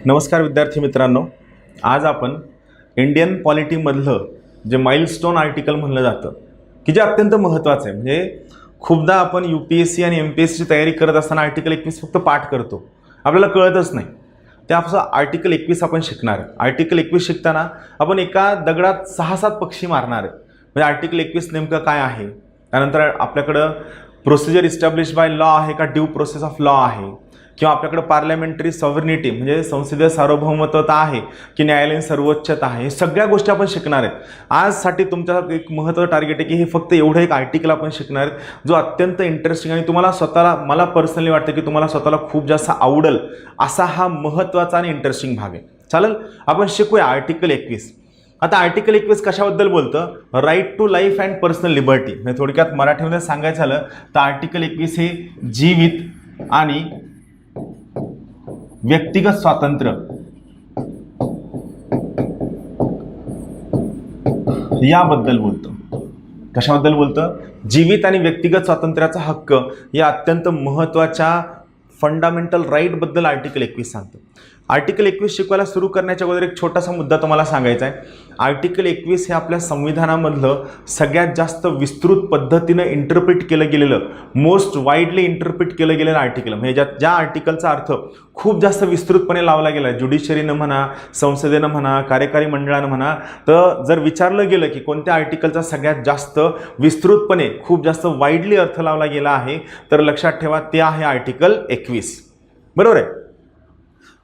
नमस्कार विद्यार्थी मित्रांनो, आज आपण इंडियन पॉलिटीमधलं जे माइलस्टोन आर्टिकल म्हणलं जातं की जे अत्यंत महत्त्वाचं आहे. म्हणजे खूपदा आपण UPSC आणि MPSCची तयारी करत असताना आर्टिकल 21 फक्त पाठ करतो, आपल्याला कळतच नाही. त्यापासून आर्टिकल 21 आपण शिकणार आहे. आर्टिकल 21 शिकताना आपण एका दगडात 6-7 पक्षी मारणार आहे. म्हणजे आर्टिकल 21 नेमकं काय आहे, त्यानंतर आपल्याकडं प्रोसिजर इस्टॅब्लिश बाय लॉ आहे का ड्यू प्रोसेस ऑफ लॉ आहे, किंवा आपल्याकडे पार्लमेंटरी सॉव्हर्निटी म्हणजे संसदीय सार्वभौमत्वता आहे की न्यायालयीन सर्वोच्चता आहे. हे सगळ्या गोष्टी आपण शिकणार आहेत. आजसाठी तुमच्या एक महत्त्वाचं टार्गेट आहे की हे फक्त एवढं एक आर्टिकल आपण शिकणार आहेत जो अत्यंत इंटरेस्टिंग आणि तुम्हाला स्वतःला, मला पर्सनली वाटतं की तुम्हाला स्वतःला खूप जास्त आवडेल असा हा महत्त्वाचा आणि इंटरेस्टिंग भाग आहे. चालेल, आपण शिकूया आर्टिकल 21. आता आर्टिकल 21 कशाबद्दल बोलतं? Right to life and personal liberty. म्हणजे थोडक्यात मराठीमध्ये सांगायचं झालं तर आर्टिकल 21 हे जीवित आणि व्यक्तिगत स्वातंत्र्य याबद्दल बोलतं. कशाबद्दल बोलतं? जीवित आणि व्यक्तिगत स्वातंत्र्याचा हक्क या अत्यंत महत्त्वाच्या फंडामेंटल राईट बद्दल आर्टिकल 21 सांगतं. आर्टिकल 21 शिकवायला सुरू करण्याच्या अगोदर एक छोटासा मुद्दा तुम्हाला सांगायचा आहे. आर्टिकल 21 हे आपल्या संविधानामधलं सगळ्यात जास्त विस्तृत पद्धतीनं इंटरप्रिट केलं गेलेलं, मोस्ट वाईडली इंटरप्रिट केलं गेलेलं आर्टिकल. म्हणजे ज्या आर्टिकलचा अर्थ खूप जास्त विस्तृतपणे लावला गेला आहे, ज्युडिशरीनं म्हणा, संसदेनं म्हणा, कार्यकारी मंडळानं म्हणा, तर जर विचारलं गेलं की कोणत्या आर्टिकलचा सगळ्यात जास्त विस्तृतपणे खूप जास्त वाईडली अर्थ लावला गेला आहे, तर लक्षात ठेवा ते आहे आर्टिकल 21. बरोबर आहे.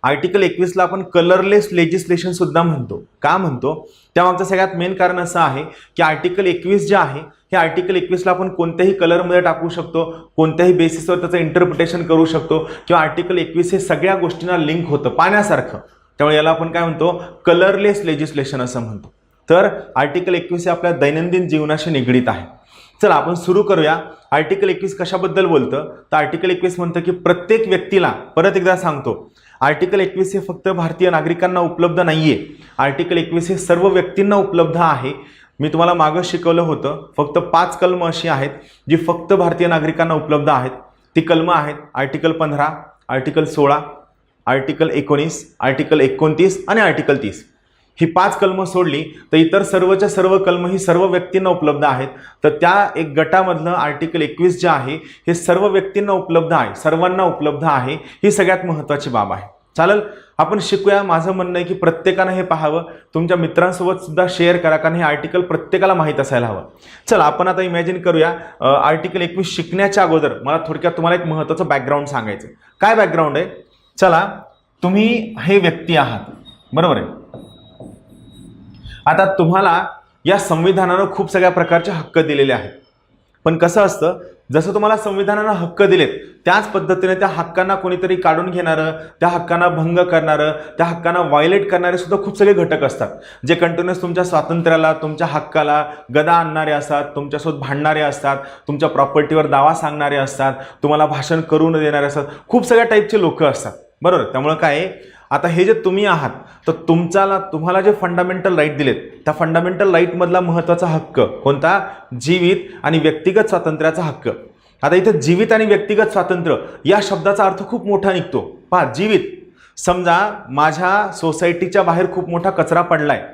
आर्टिकल 21ला आपण कलरलेस लेजिस्लेशन सुद्धा म्हणतो. का म्हणतो? त्यामागचं सगळ्यात मेन कारण असं आहे की आर्टिकल 21 जे आहे हे आर्टिकल 21ला आपण कोणत्याही कलरमध्ये टाकू शकतो, कोणत्याही बेसिसवर त्याचं इंटरप्रिटेशन करू शकतो, किंवा आर्टिकल 21 हे सगळ्या गोष्टींना लिंक होतं पाण्यासारखं. त्यामुळे याला आपण काय म्हणतो? कलरलेस लेजिस्लेशन असं म्हणतो. तर आर्टिकल 21 हे आपल्या दैनंदिन जीवनाशी निगडीत आहे. चला आपण सुरू करूया. आर्टिकल 21 कशाबद्दल बोलतं? तर आर्टिकल 21 म्हणतं की प्रत्येक व्यक्तीला, परत एकदा सांगतो, आर्टिकल 21 हे फक्त भारतीय नागरिकांना उपलब्ध नाहीये. आर्टिकल 21 हे सर्व व्यक्तींना उपलब्ध आहे. मी तुम्हाला मागं शिकवलं होतं, फक्त 5 कलम अशी आहेत जी फक्त भारतीय नागरिकांना उपलब्ध आहेत. ती कलमं आहेत आर्टिकल 15, आर्टिकल 16, आर्टिकल 19, आर्टिकल 29 आणि आर्टिकल 30. ही 5 कलमं सोडली तर इतर सर्वच्या सर्व कलम ही सर्व व्यक्तींना उपलब्ध आहेत. तर त्या एक गटामधलं आर्टिकल 21 जे आहे हे सर्व व्यक्तींना उपलब्ध आहे, सर्वांना उपलब्ध आहे. ही सगळ्यात महत्त्वाची बाब आहे. चालेल, आपण शिकूया. माझं म्हणणं आहे की प्रत्येकानं हे पाहावं, तुमच्या मित्रांसोबत सुद्धा शेअर करा, कारण हे आर्टिकल प्रत्येकाला माहीत असायला हवं. चला आपण आता इमॅजिन करूया. आर्टिकल 21 शिकण्याच्या अगोदर मला थोडक्यात तुम्हाला एक महत्त्वाचं बॅकग्राऊंड सांगायचं. काय बॅकग्राऊंड आहे? चला, तुम्ही हे व्यक्ती आहात, बरोबर आहे. आता तुम्हाला या संविधानानं खूप सगळ्या प्रकारचे हक्क दिलेले आहेत. पण कसं असतं, जसं तुम्हाला संविधानानं हक्क दिलेत त्याच पद्धतीने त्या हक्कांना कोणीतरी काढून घेणारं, त्या हक्कांना भंग करणारं, त्या हक्कांना व्हायलेट करणारे सुद्धा खूप सगळे घटक असतात, जे कंटिन्युअस तुमच्या स्वातंत्र्याला, तुमच्या हक्काला गदा आणणारे असतात, तुमच्यासोबत भांडणारे असतात, तुमच्या प्रॉपर्टीवर दावा सांगणारे असतात, तुम्हाला भाषण करून देणारे असतात. खूप सगळ्या टाईपचे लोक असतात, बरोबर. त्यामुळे काय, आता हे जे तुम्ही आहात तर तुम्हाला जे फंडामेंटल राईट दिलेत त्या फंडामेंटल राईटमधला महत्त्वाचा हक्क कोणता? जीवित आणि व्यक्तिगत स्वातंत्र्याचा हक्क. आता इथे जीवित आणि व्यक्तिगत स्वातंत्र्य या शब्दाचा अर्थ खूप मोठा निघतो. पहा, जीवित, समजा माझ्या सोसायटीच्या बाहेर खूप मोठा कचरा पडलाय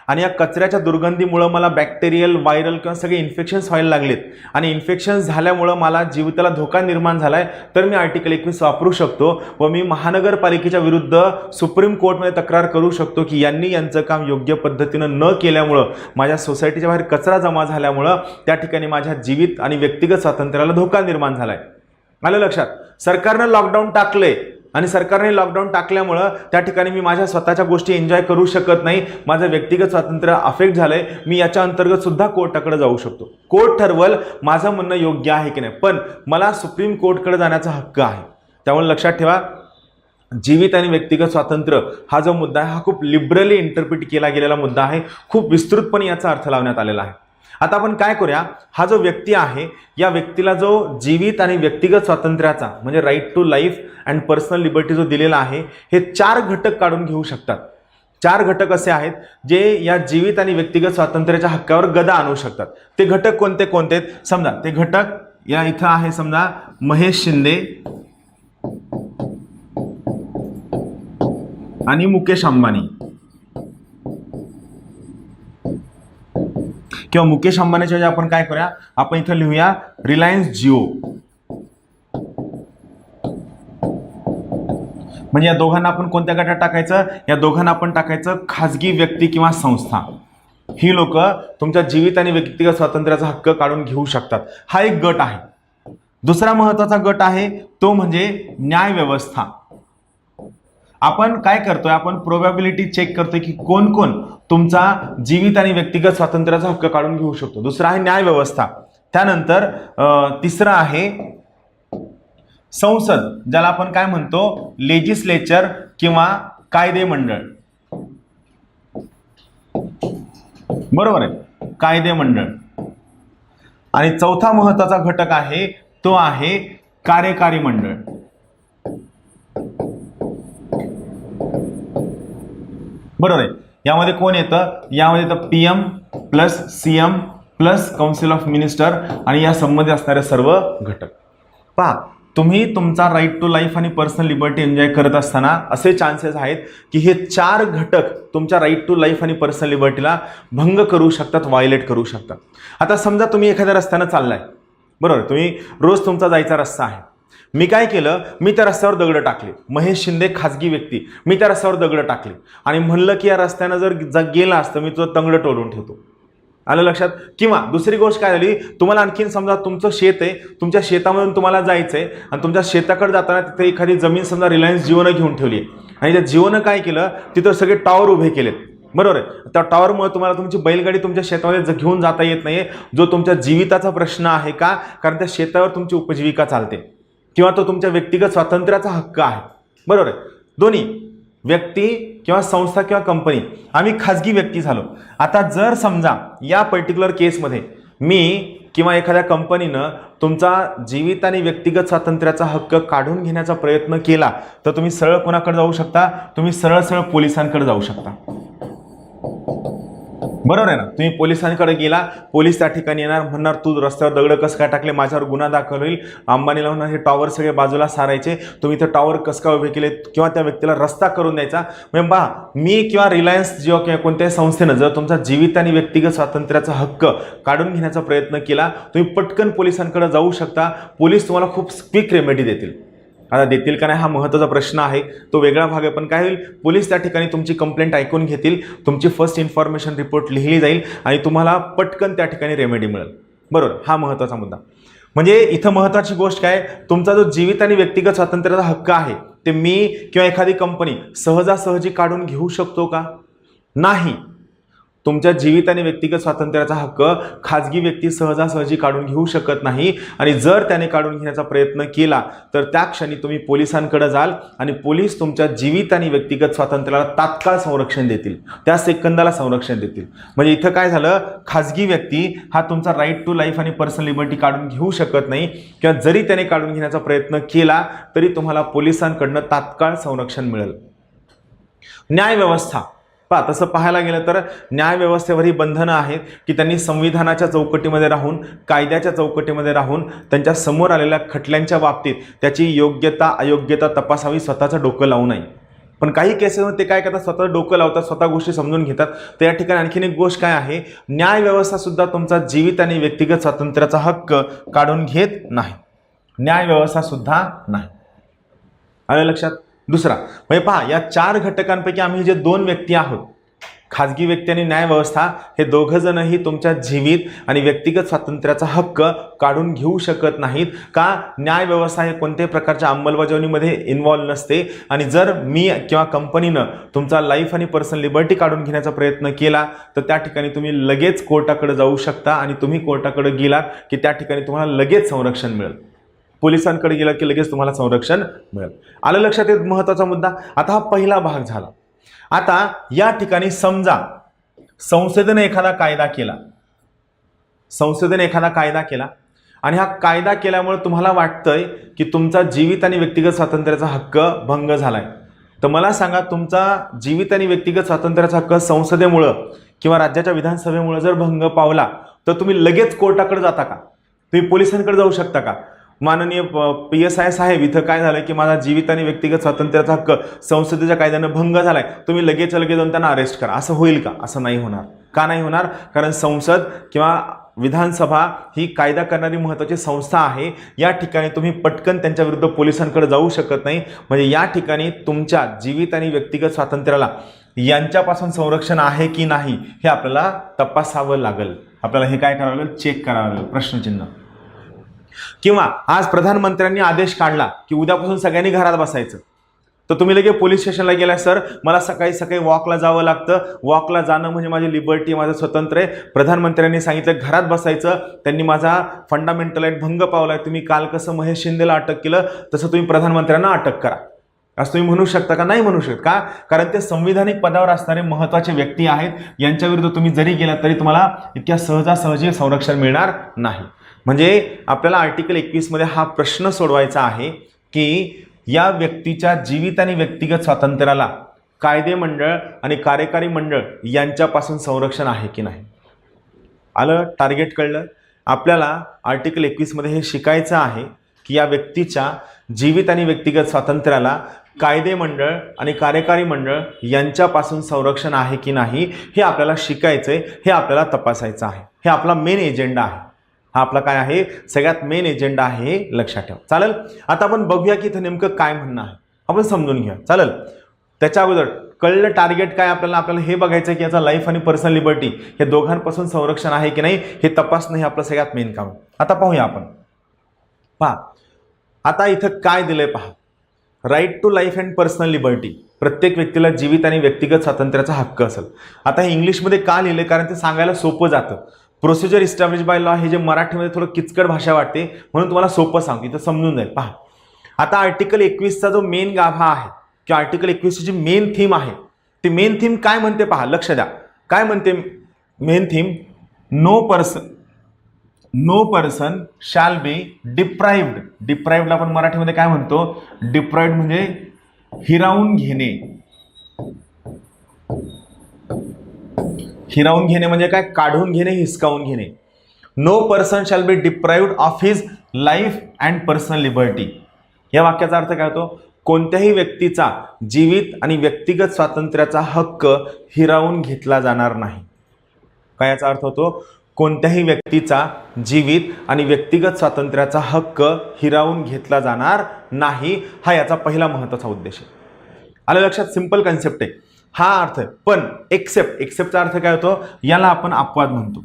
आणि या कचऱ्याच्या दुर्गंधीमुळं मला बॅक्टेरियल, व्हायरल किंवा सगळे इन्फेक्शन्स व्हायला लागलेत आणि इन्फेक्शन्स झाल्यामुळं मला जीविताला धोका निर्माण झालाय, तर मी आर्टिकल 21 वापरू शकतो व मी महानगरपालिकेच्या विरुद्ध सुप्रीम कोर्टमध्ये तक्रार करू शकतो की यांनी यांचं काम योग्य पद्धतीनं न केल्यामुळं, माझ्या सोसायटीच्या बाहेर कचरा जमा झाल्यामुळं त्या ठिकाणी माझ्या जीवित आणि व्यक्तिगत स्वातंत्र्याला धोका निर्माण झालाय. आलं लक्षात? सरकारनं लॉकडाऊन टाकले आणि सरकारने लॉकडाऊन टाकल्यामुळं त्या ठिकाणी मी माझ्या स्वतःच्या गोष्टी एन्जॉय करू शकत नाही, माझं व्यक्तिगत स्वातंत्र्य अफेक्ट झालंय, मी याच्या अंतर्गत सुद्धा कोर्टाकडे जाऊ शकतो. कोर्ट ठरवल माझं म्हणणं योग्य आहे की नाही, पण मला सुप्रीम कोर्टकडे जाण्याचा हक्क आहे. त्यामुळे लक्षात ठेवा, जीवित आणि व्यक्तिगत स्वातंत्र्य हा जो मुद्दा आहे हा खूप लिबरली इंटरप्रिट केला गेलेला मुद्दा आहे. खूप विस्तृतपणे याचा अर्थ लावण्यात आलेला आहे. आता आपण काय करूया, हा जो व्यक्ती आहे या व्यक्तीला जो जीवित आणि व्यक्तिगत स्वातंत्र्याचा म्हणजे right to life and personal liberty जो दिलेला आहे, हे 4 घटक काढून घेऊ शकतात. 4 घटक असे आहेत जे या जीवित आणि व्यक्तिगत स्वातंत्र्याच्या हक्कावर गदा आणू शकतात. ते घटक कोणते कोणते आहेत? समजा ते घटक या इथं आहे, समजा महेश शिंदे आणि मुकेश अंबानी किंवा मुकेश अंबानीच्या ऐवजी आपण काय करूया, आपण इथं लिहूया रिलायन्स जिओ. म्हणजे या दोघांना आपण कोणत्या गटात टाकायचं, या दोघांना आपण टाकायचं खाजगी व्यक्ती किंवा संस्था. ही लोक तुमच्या जीवित आणि व्यक्तिगत स्वातंत्र्याचा हक्क काढून घेऊ शकतात. हा एक गट आहे. दुसरा महत्वाचा गट आहे तो म्हणजे न्याय व्यवस्था. आपण काय करतोय, आपण प्रोबॅबिलिटी चेक करतोय की कोण कोण तुमचा जीवित आणि व्यक्तिगत स्वातंत्र्याचा हक्क काढून घेऊ शकतो. दुसरा आहे न्याय व्यवस्था. त्यानंतर तिसरा आहे संसद, ज्याला आपण काय म्हणतो लेजिस्लेचर किंवा कायदे मंडळ. बरोबर आहे, कायदे मंडळ. आणि चौथा महत्वाचा घटक आहे तो आहे कार्यकारी मंडळ. बरोबर आहे. यामध्ये कोण येतं, यामध्ये येतं PM plus CM plus council of minister आणि या संबंधित असणारे सर्व घटक. पहा, तुम्ही तुमचा राईट टू लाईफ आणि पर्सनल लिबर्टी एन्जॉय करत असताना असे चान्सेस आहेत की हे 4 घटक तुमच्या राईट टू लाईफ आणि पर्सनल लिबर्टीला भंग करू शकतात, व्हायलेट करू शकतात. आता समजा तुम्ही एखाद्या रस्त्यानं चाललाय, बरोबर, तुम्ही रोज तुमचा जायचा रस्ता आहे. मी काय केलं, मी त्या रस्त्यावर दगड टाकले. महेश शिंदे खाजगी व्यक्ती, मी त्या रस्त्यावर दगड टाकले आणि म्हणलं की या रस्त्यानं जर गेला असतं मी तुझं तंगड तोडून ठेवतो. आलं लक्षात. किंवा दुसरी गोष्ट काय झाली, तुम्हाला आणखीन समजा तुमचं शेत आहे, तुमच्या शेतामधून तुम्हाला जायचंय आणि तुमच्या शेताकडे जाताना तिथे एखादी जमीन समजा रिलायन्स जिओनं घेऊन ठेवली आहे आणि त्या जिओनं काय केलं, तिथं सगळे टॉवर उभे केलेत. बरोबर आहे. त्या टॉवरमुळे तुम्हाला तुमची बैलगाडी तुमच्या शेतामध्ये घेऊन जाता येत नाहीये, जो तुमच्या जीविताचा प्रश्न आहे. का? कारण त्या शेतावर तुमची उपजीविका चालते किंवा तो तुमच्या व्यक्तिगत स्वातंत्र्याचा हक्क आहे. बरोबर आहे. दोन्ही व्यक्ती किंवा संस्था किंवा कंपनी, आम्ही खाजगी व्यक्ती झालो. आता जर समजा या पर्टिक्युलर केसमध्ये मी किंवा एखाद्या कंपनीनं तुमचा जीवित आणि व्यक्तिगत स्वातंत्र्याचा हक्क काढून घेण्याचा प्रयत्न केला तर तुम्ही सरळ कोणाकडे जाऊ शकता, तुम्ही सरळ सरळ पोलिसांकडे जाऊ शकता. बरोबर आहे ना. तुम्ही पोलिसांकडे गेला, पोलीस त्या ठिकाणी येणार, म्हणणार तू रस्त्यावर दगड कसं काय टाकले, माझ्यावर गुन्हा दाखल होईल. अंबानीला म्हणणार हे टॉवर सगळे बाजूला सारायचे, तुम्ही तर टॉवर कसं काय उभे केले, किंवा त्या व्यक्तीला रस्ता करून द्यायचा. म्हणजे पहा, मी किंवा रिलायन्स जिओ किंवा कोणत्याही संस्थेनं जर तुमचा जीवित आणि व्यक्तिगत स्वातंत्र्याचा हक्क काढून घेण्याचा प्रयत्न केला, तुम्ही पटकन पोलिसांकडे जाऊ शकता. पोलीस तुम्हाला खूप क्विक रेमेडी देतील. आता देतील का नाही हा महत्त्वाचा प्रश्न आहे, तो वेगळा भाग आहे. पण काय होईल, पोलीस त्या ठिकाणी तुमची कंप्लेंट ऐकून घेतील, तुमची फर्स्ट इन्फॉर्मेशन रिपोर्ट लिहिली जाईल आणि तुम्हाला पटकन त्या ठिकाणी रेमेडी मिळेल. बरोबर, हा महत्त्वाचा मुद्दा. म्हणजे इथं महत्त्वाची गोष्ट काय, तुमचा जो जीवित आणि व्यक्तिगत स्वातंत्र्याचा हक्क आहे ते मी किंवा एखादी कंपनी सहजासहजी काढून घेऊ शकतो का? नाही. तुमच्या जीवित आणि व्यक्तिगत स्वातंत्र्याचा हक्क खाजगी व्यक्ती सहजासहजी काढून घेऊ शकत नाही. आणि जर त्याने काढून घेण्याचा प्रयत्न केला तर त्या क्षणी तुम्ही पोलिसांकडे जाल आणि पोलीस तुमच्या जीवित आणि व्यक्तिगत स्वातंत्र्याला तात्काळ संरक्षण देतील, त्या सेकंदाला संरक्षण देतील. म्हणजे इथं काय झालं, खाजगी व्यक्ती हा तुमचा राईट टू लाईफ आणि पर्सनल लिबर्टी काढून घेऊ शकत नाही, किंवा जरी त्याने काढून घेण्याचा प्रयत्न केला तरी तुम्हाला पोलिसांकडनं तात्काळ संरक्षण मिळेल. न्याय व्यवस्था, पहा, तसं पाहायला गेलं तर न्यायव्यवस्थेवरही बंधनं आहेत की त्यांनी संविधानाच्या चौकटीमध्ये राहून, कायद्याच्या चौकटीमध्ये राहून त्यांच्या समोर आलेल्या खटल्यांच्या बाबतीत त्याची योग्यता अयोग्यता तपासावी, स्वतःचं डोकं लावू नये. पण काही केसेसमध्ये ते काय करतात, स्वतः डोकं लावतात, स्वतः गोष्टी समजून घेतात. तर या ठिकाणी आणखीन एक गोष्ट काय आहे, न्यायव्यवस्था सुद्धा तुमचा जीवित आणि व्यक्तिगत स्वातंत्र्याचा हक्क काढून घेत नाही. न्यायव्यवस्था सुद्धा नाही. आलं लक्षात. दुसरा म्हणजे पहा, या 4 घटकांपैकी आम्ही जे 2 व्यक्ती आहोत, खाजगी व्यक्ती आणि न्यायव्यवस्था, हे दोघं जणही तुमच्या जीवित आणि व्यक्तिगत स्वातंत्र्याचा हक्क काढून घेऊ शकत नाहीत. का? न्यायव्यवस्था हे कोणत्याही प्रकारच्या अंमलबजावणीमध्ये इन्व्हॉल्व नसते. आणि जर मी किंवा कंपनीनं तुमचा लाईफ आणि पर्सनल लिबर्टी काढून घेण्याचा प्रयत्न केला तर त्या ठिकाणी तुम्ही लगेच कोर्टाकडे जाऊ शकता आणि तुम्ही कोर्टाकडे गेलात की त्या ठिकाणी तुम्हाला लगेच संरक्षण मिळेल. पोलिसांकडे गेला की लगेच तुम्हाला संरक्षण मिळेल. आलं लक्षात. एक महत्त्वाचा मुद्दा. आता हा पहिला भाग झाला. आता या ठिकाणी समजा संसदेने एखादा कायदा केला, आणि हा कायदा केल्यामुळे तुम्हाला वाटतंय की तुमचा जीवित आणि व्यक्तिगत स्वातंत्र्याचा हक्क भंग झालाय, तर मला सांगा, तुमचा जीवित आणि व्यक्तिगत स्वातंत्र्याचा हक्क संसदेमुळं किंवा राज्याच्या विधानसभेमुळे जर भंग पावला तर तुम्ही लगेच कोर्टाकडे जाता का? तुम्ही पोलिसांकडे जाऊ शकता का? माननीय PSI साहेब, इथं काय झालं की माझा जीवित आणि व्यक्तिगत स्वातंत्र्याचा हक्क संसदेच्या कायद्यानं भंग झालाय, तुम्ही लगेच जाऊन त्यांना अरेस्ट करा, असं होईल का? असं नाही होणार. का नाही होणार? कारण संसद किंवा विधानसभा ही कायदा करणारी महत्त्वाची संस्था आहे. या ठिकाणी तुम्ही पटकन त्यांच्या विरुद्ध पोलिसांकडे जाऊ शकत नाही. म्हणजे या ठिकाणी तुमच्या जीवित आणि व्यक्तिगत स्वातंत्र्याला यांच्यापासून संरक्षण आहे की नाही हे आपल्याला तपासावं लागेल. आपल्याला हे काय करावं लागेल? चेक करावं लागेल, प्रश्नचिन्ह. किंवा आज प्रधानमंत्र्यांनी आदेश काढला की उद्यापासून सगळ्यांनी घरात बसायचं, तर तुम्ही लगेच पोलीस स्टेशनला गेलाय, सर मला सकाळी सकाळी वॉकला जावं लागतं, वॉकला जाणं म्हणजे माझी लिबर्टी, माझं स्वतंत्र आहे, प्रधानमंत्र्यांनी सांगितलं घरात बसायचं, त्यांनी माझा फंडामेंटल राईट भंग पावलाय, तुम्ही काल कसं महेश शिंदेला अटक केलं तसं तुम्ही प्रधानमंत्र्यांना अटक करा, असं तुम्ही म्हणू शकता का? नाही म्हणू शकत. का? कारण ते संविधानिक पदावर असणारे महत्त्वाचे व्यक्ती आहेत. यांच्याविरुद्ध तुम्ही जरी गेलात तरी तुम्हाला इतक्या सहजासहजी संरक्षण मिळणार नाही. म्हणजे आपल्याला आर्टिकल 21 मध्ये हा प्रश्न सोडवायचा आहे की या व्यक्तीच्या जीवित आणि व्यक्तिगत स्वातंत्र्याला कायदे मंडळ आणि कार्यकारी मंडळ यांच्यापासून संरक्षण आहे की नाही. आलं? टार्गेट कळलं? आपल्याला आर्टिकल 21 मध्ये हे शिकायचं आहे की या व्यक्तीच्या जीवित आणि व्यक्तिगत स्वातंत्र्याला कायदे मंडळ आणि कार्यकारी मंडळ यांच्यापासून संरक्षण आहे की नाही हे आपल्याला शिकायचंय, हे आपल्याला तपासायचं आहे. हे आपला मेन एजेंडा आहे. हा आपला काय आहे? सगळ्यात मेन एजेंडा आहे, हे लक्षात ठेवा. चालेल? आता आपण बघूया की इथं नेमकं काय म्हणणं आहे, आपण समजून घ्या. चालेल? त्याच्या अगोदर कळलं टार्गेट काय आपल्याला हे बघायचं की याचा लाईफ आणि पर्सनल लिबर्टी हे दोघांपासून संरक्षण आहे की नाही हे तपासणं हे आपलं सगळ्यात मेन काम. आता पाहूया आपण. पहा आता इथं काय दिलंय पहा. Right to life and personal liberty, प्रत्येक व्यक्तीला जीवित आणि व्यक्तिगत स्वातंत्र्याचा हक्क असेल. आता हे इंग्लिशमध्ये का लिहिलंय? कारण ते सांगायला सोपं जातं. प्रोसिजर इस्टॅब्लिश बाय लॉ हे जे मराठीमध्ये थोडं किचकट भाषा वाटते म्हणून तुम्हाला सोपं सांगतो, इथं समजून जाईल. पहा आता आर्टिकल 21चा जो मेन गाभा आहे किंवा आर्टिकल 21ची जी मेन थीम आहे ती मेन थीम काय म्हणते पहा, लक्ष द्या. काय म्हणते main theme? No person shall be deprived. डिप्राइव्डला आपण मराठीमध्ये काय म्हणतो? डिप्राइव्ड म्हणजे हिरावून घेणे. हिरावून घेणे म्हणजे काय? काढून घेणे, हिसकावून घेणे. No person shall be deprived of his life and personal liberty. या वाक्याचा अर्थ काय होतो? कोणत्याही व्यक्तीचा जीवित आणि व्यक्तिगत स्वातंत्र्याचा हक्क हिरावून घेतला जाणार नाही. काय याचा अर्थ होतो? कोणत्याही व्यक्तीचा जीवित आणि व्यक्तिगत स्वातंत्र्याचा हक्क हिरावून घेतला जाणार नाही, हा याचा पहिला महत्त्वाचा उद्देश आहे. आलं लक्षात? सिंपल कन्सेप्ट आहे, हा अर्थ आहे. पण एक्सेप्टचा अर्थ काय होतो? याला आपण अपवाद म्हणतो.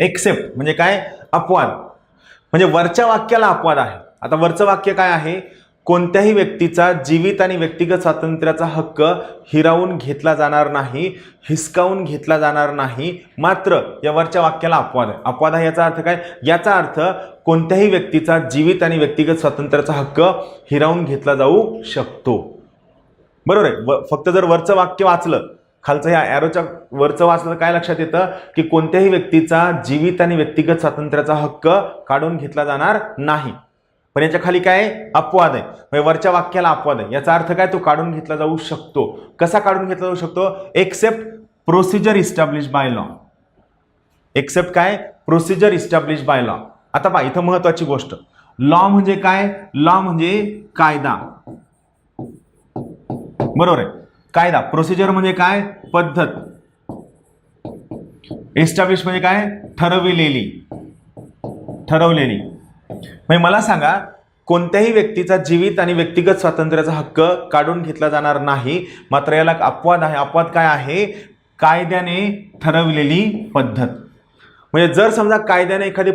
एक्सेप्ट म्हणजे काय? अपवाद. म्हणजे वरच्या वाक्याला अपवाद आहे. आता वरचं वाक्य काय आहे? कोणत्याही व्यक्तीचा जीवित आणि व्यक्तिगत स्वातंत्र्याचा हक्क हिरावून घेतला जाणार नाही, हिसकावून घेतला जाणार नाही, मात्र या वरच्या वाक्याला अपवाद आहे. अपवाद आहे याचा अर्थ काय? याचा अर्थ कोणत्याही व्यक्तीचा जीवित आणि व्यक्तिगत स्वातंत्र्याचा हक्क हिरावून घेतला जाऊ शकतो. बरोबर आहे? फक्त जर वरचं वाक्य वाचलं, खालचं ह्या ॲरोच्या वरचं वाचलं तर काय लक्षात येतं की कोणत्याही व्यक्तीचा जीवित आणि व्यक्तिगत स्वातंत्र्याचा हक्क काढून घेतला जाणार नाही. पण याच्या खाली काय? अपवाद आहे. म्हणजे वरच्या वाक्याला अपवाद आहे. याचा अर्थ काय? तो काढून घेतला जाऊ शकतो. कसा काढून घेतला जाऊ शकतो? Except procedure establish by law. Except काय? Procedure establish by law. आता पहा इथं महत्वाची गोष्ट, लॉ म्हणजे काय? लॉ म्हणजे कायदा. बरोबर आहे? कायदा. प्रोसिजर म्हणजे काय? पद्धत. इस्टॅब्लिश म्हणजे काय? ठरविलेली. म्हणजे मला सांगा, कोणत्याही व्यक्तीचा जीवित आणि व्यक्तिगत स्वातंत्र्याचा हक्क काढून घेतला जाणार नाही, मात्र याला अपवाद आहे. अपवाद काय आहे? कायद्याने ठरविलेली पद्धत. म्हणजे जर समजा कायद्याने एखादी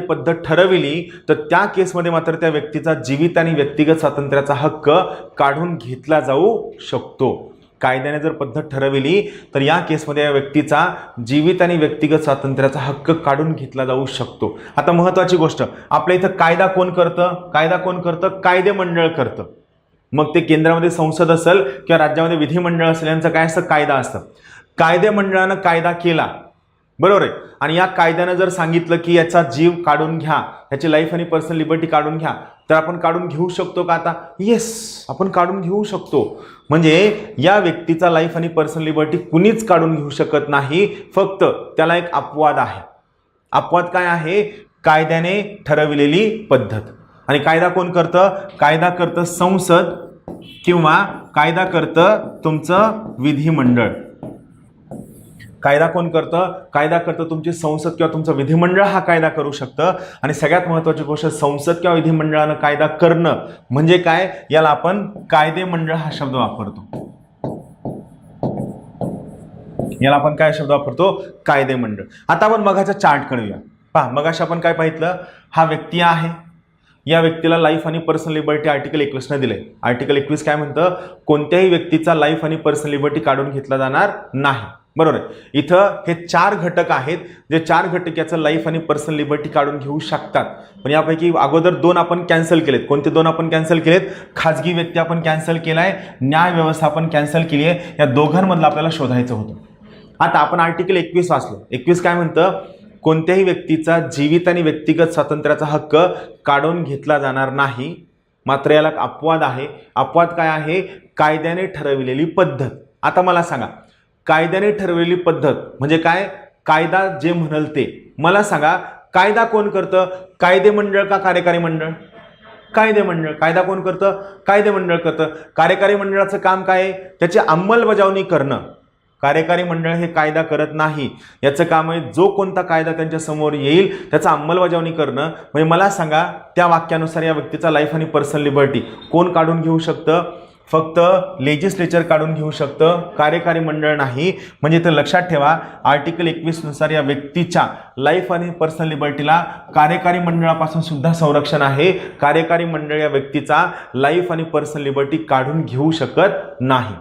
पद्धत ठरविली तर त्या केसमध्ये मात्र त्या व्यक्तीचा जीवित आणि व्यक्तिगत स्वातंत्र्याचा हक्क काढून घेतला जाऊ शकतो. कायद्याने जर पद्धत ठरविली तर या केसमध्ये या व्यक्तीचा जीवित आणि व्यक्तिगत स्वातंत्र्याचा हक्क काढून घेतला जाऊ शकतो. आता महत्वाची गोष्ट, आपल्या इथं कायदा कोण करतं? कायदे मंडळ करतं. मग ते केंद्रामध्ये संसद असेल किंवा राज्यामध्ये विधिमंडळ असेल, यांचं काय असतं? कायदा असतं. कायदे मंडळानं कायदा केला, बरोबर आहे, आणि या कायद्यानं जर सांगितलं की याचा जीव काढून घ्या, याची लाईफ आणि पर्सनल लिबर्टी काढून घ्या, तर आपण काढून घेऊ शकतो का? आता येस, आपण काढून घेऊ शकतो. म्हणजे या व्यक्तीचा लाईफ आणि पर्सनल लिबर्टी कुणीच काढून घेऊ शकत नाही, फक्त त्याला एक अपवाद आहे. अपवाद काय आहे? कायद्याने ठरविलेली पद्धत. आणि कायदा कोण करतं? कायदा करतं संसद किंवा कायदा करतं तुमचं विधिमंडळ. कायदा कोण करतं? कायदा करतं तुमची संसद किंवा तुमचं विधिमंडळ हा कायदा करू शकतं. आणि सगळ्यात महत्त्वाची गोष्ट, संसद किंवा विधिमंडळानं कायदा करणं म्हणजे काय? याला आपण कायदेमंडळ हा शब्द वापरतो. याला आपण काय शब्द वापरतो? कायदेमंडळ. आता आपण मगाचा चार्टकडे येऊया. पहा, मगाशी आपण काय पाहितलं? हा व्यक्ती आहे, या व्यक्तीला लाईफ आणि पर्सनल लिबर्टी आर्टिकल 21 दिले. आर्टिकल 21 काय म्हणतं? कोणत्याही व्यक्तीचा लाईफ आणि पर्सनल लिबर्टी काढून घेतला जाणार नाही. बरोबर आहे. इथं हे 4 घटक आहेत, जे 4 घटक याचं लाईफ आणि पर्सनल लिबर्टी काढून घेऊ शकतात. पण यापैकी अगोदर 2 आपण कॅन्सल केलेत. कोणते 2 आपण कॅन्सल केलेत? खाजगी व्यक्ती आपण कॅन्सल केलाय, न्याय व्यवस्था आपण कॅन्सल केली आहे. या दोघांमधलं आपल्याला शोधायचं होतं. आता आपण आर्टिकल 21 वाचलो. 21 काय म्हणतं? कोणत्याही व्यक्तीचा जीवित आणि व्यक्तिगत स्वातंत्र्याचा हक्क काढून घेतला जाणार नाही, मात्र याला अपवाद आहे. अपवाद काय आहे? कायद्याने ठरविलेली पद्धत. आता मला सांगा, कायद्याने ठरवलेली पद्धत म्हणजे काय? कायदा जे म्हणाल ते. मला सांगा, कायदा कोण करतं? कायदेमंडळ का कार्यकारी मंडळ? कायदेमंडळ. कायदा कोण करतं? कायदेमंडळ करतं. कार्यकारी मंडळाचं काम काय आहे? त्याची अंमलबजावणी करणं. कार्यकारी मंडळ हे कायदा करत नाही. याचं काम आहे जो कोणता कायदा त्यांच्या समोर येईल त्याचा अंमलबजावणी करणं. म्हणजे मला सांगा, त्या वाक्यानुसार या व्यक्तीचा लाईफ आणि पर्सनल लिबर्टी कोण काढून घेऊ शकतं? फक्त लेजिस्लेचर काढून घेऊ शकतं, कार्यकारी मंडळ नाही. म्हणजे इथं लक्षात ठेवा, आर्टिकल 21 नुसार या व्यक्तीच्या लाईफ आणि पर्सनल लिबर्टीला कार्यकारी मंडळापासून सुद्धा संरक्षण आहे. कार्यकारी मंडळ या व्यक्तीचा लाईफ आणि पर्सनल लिबर्टी काढून घेऊ शकत नाही.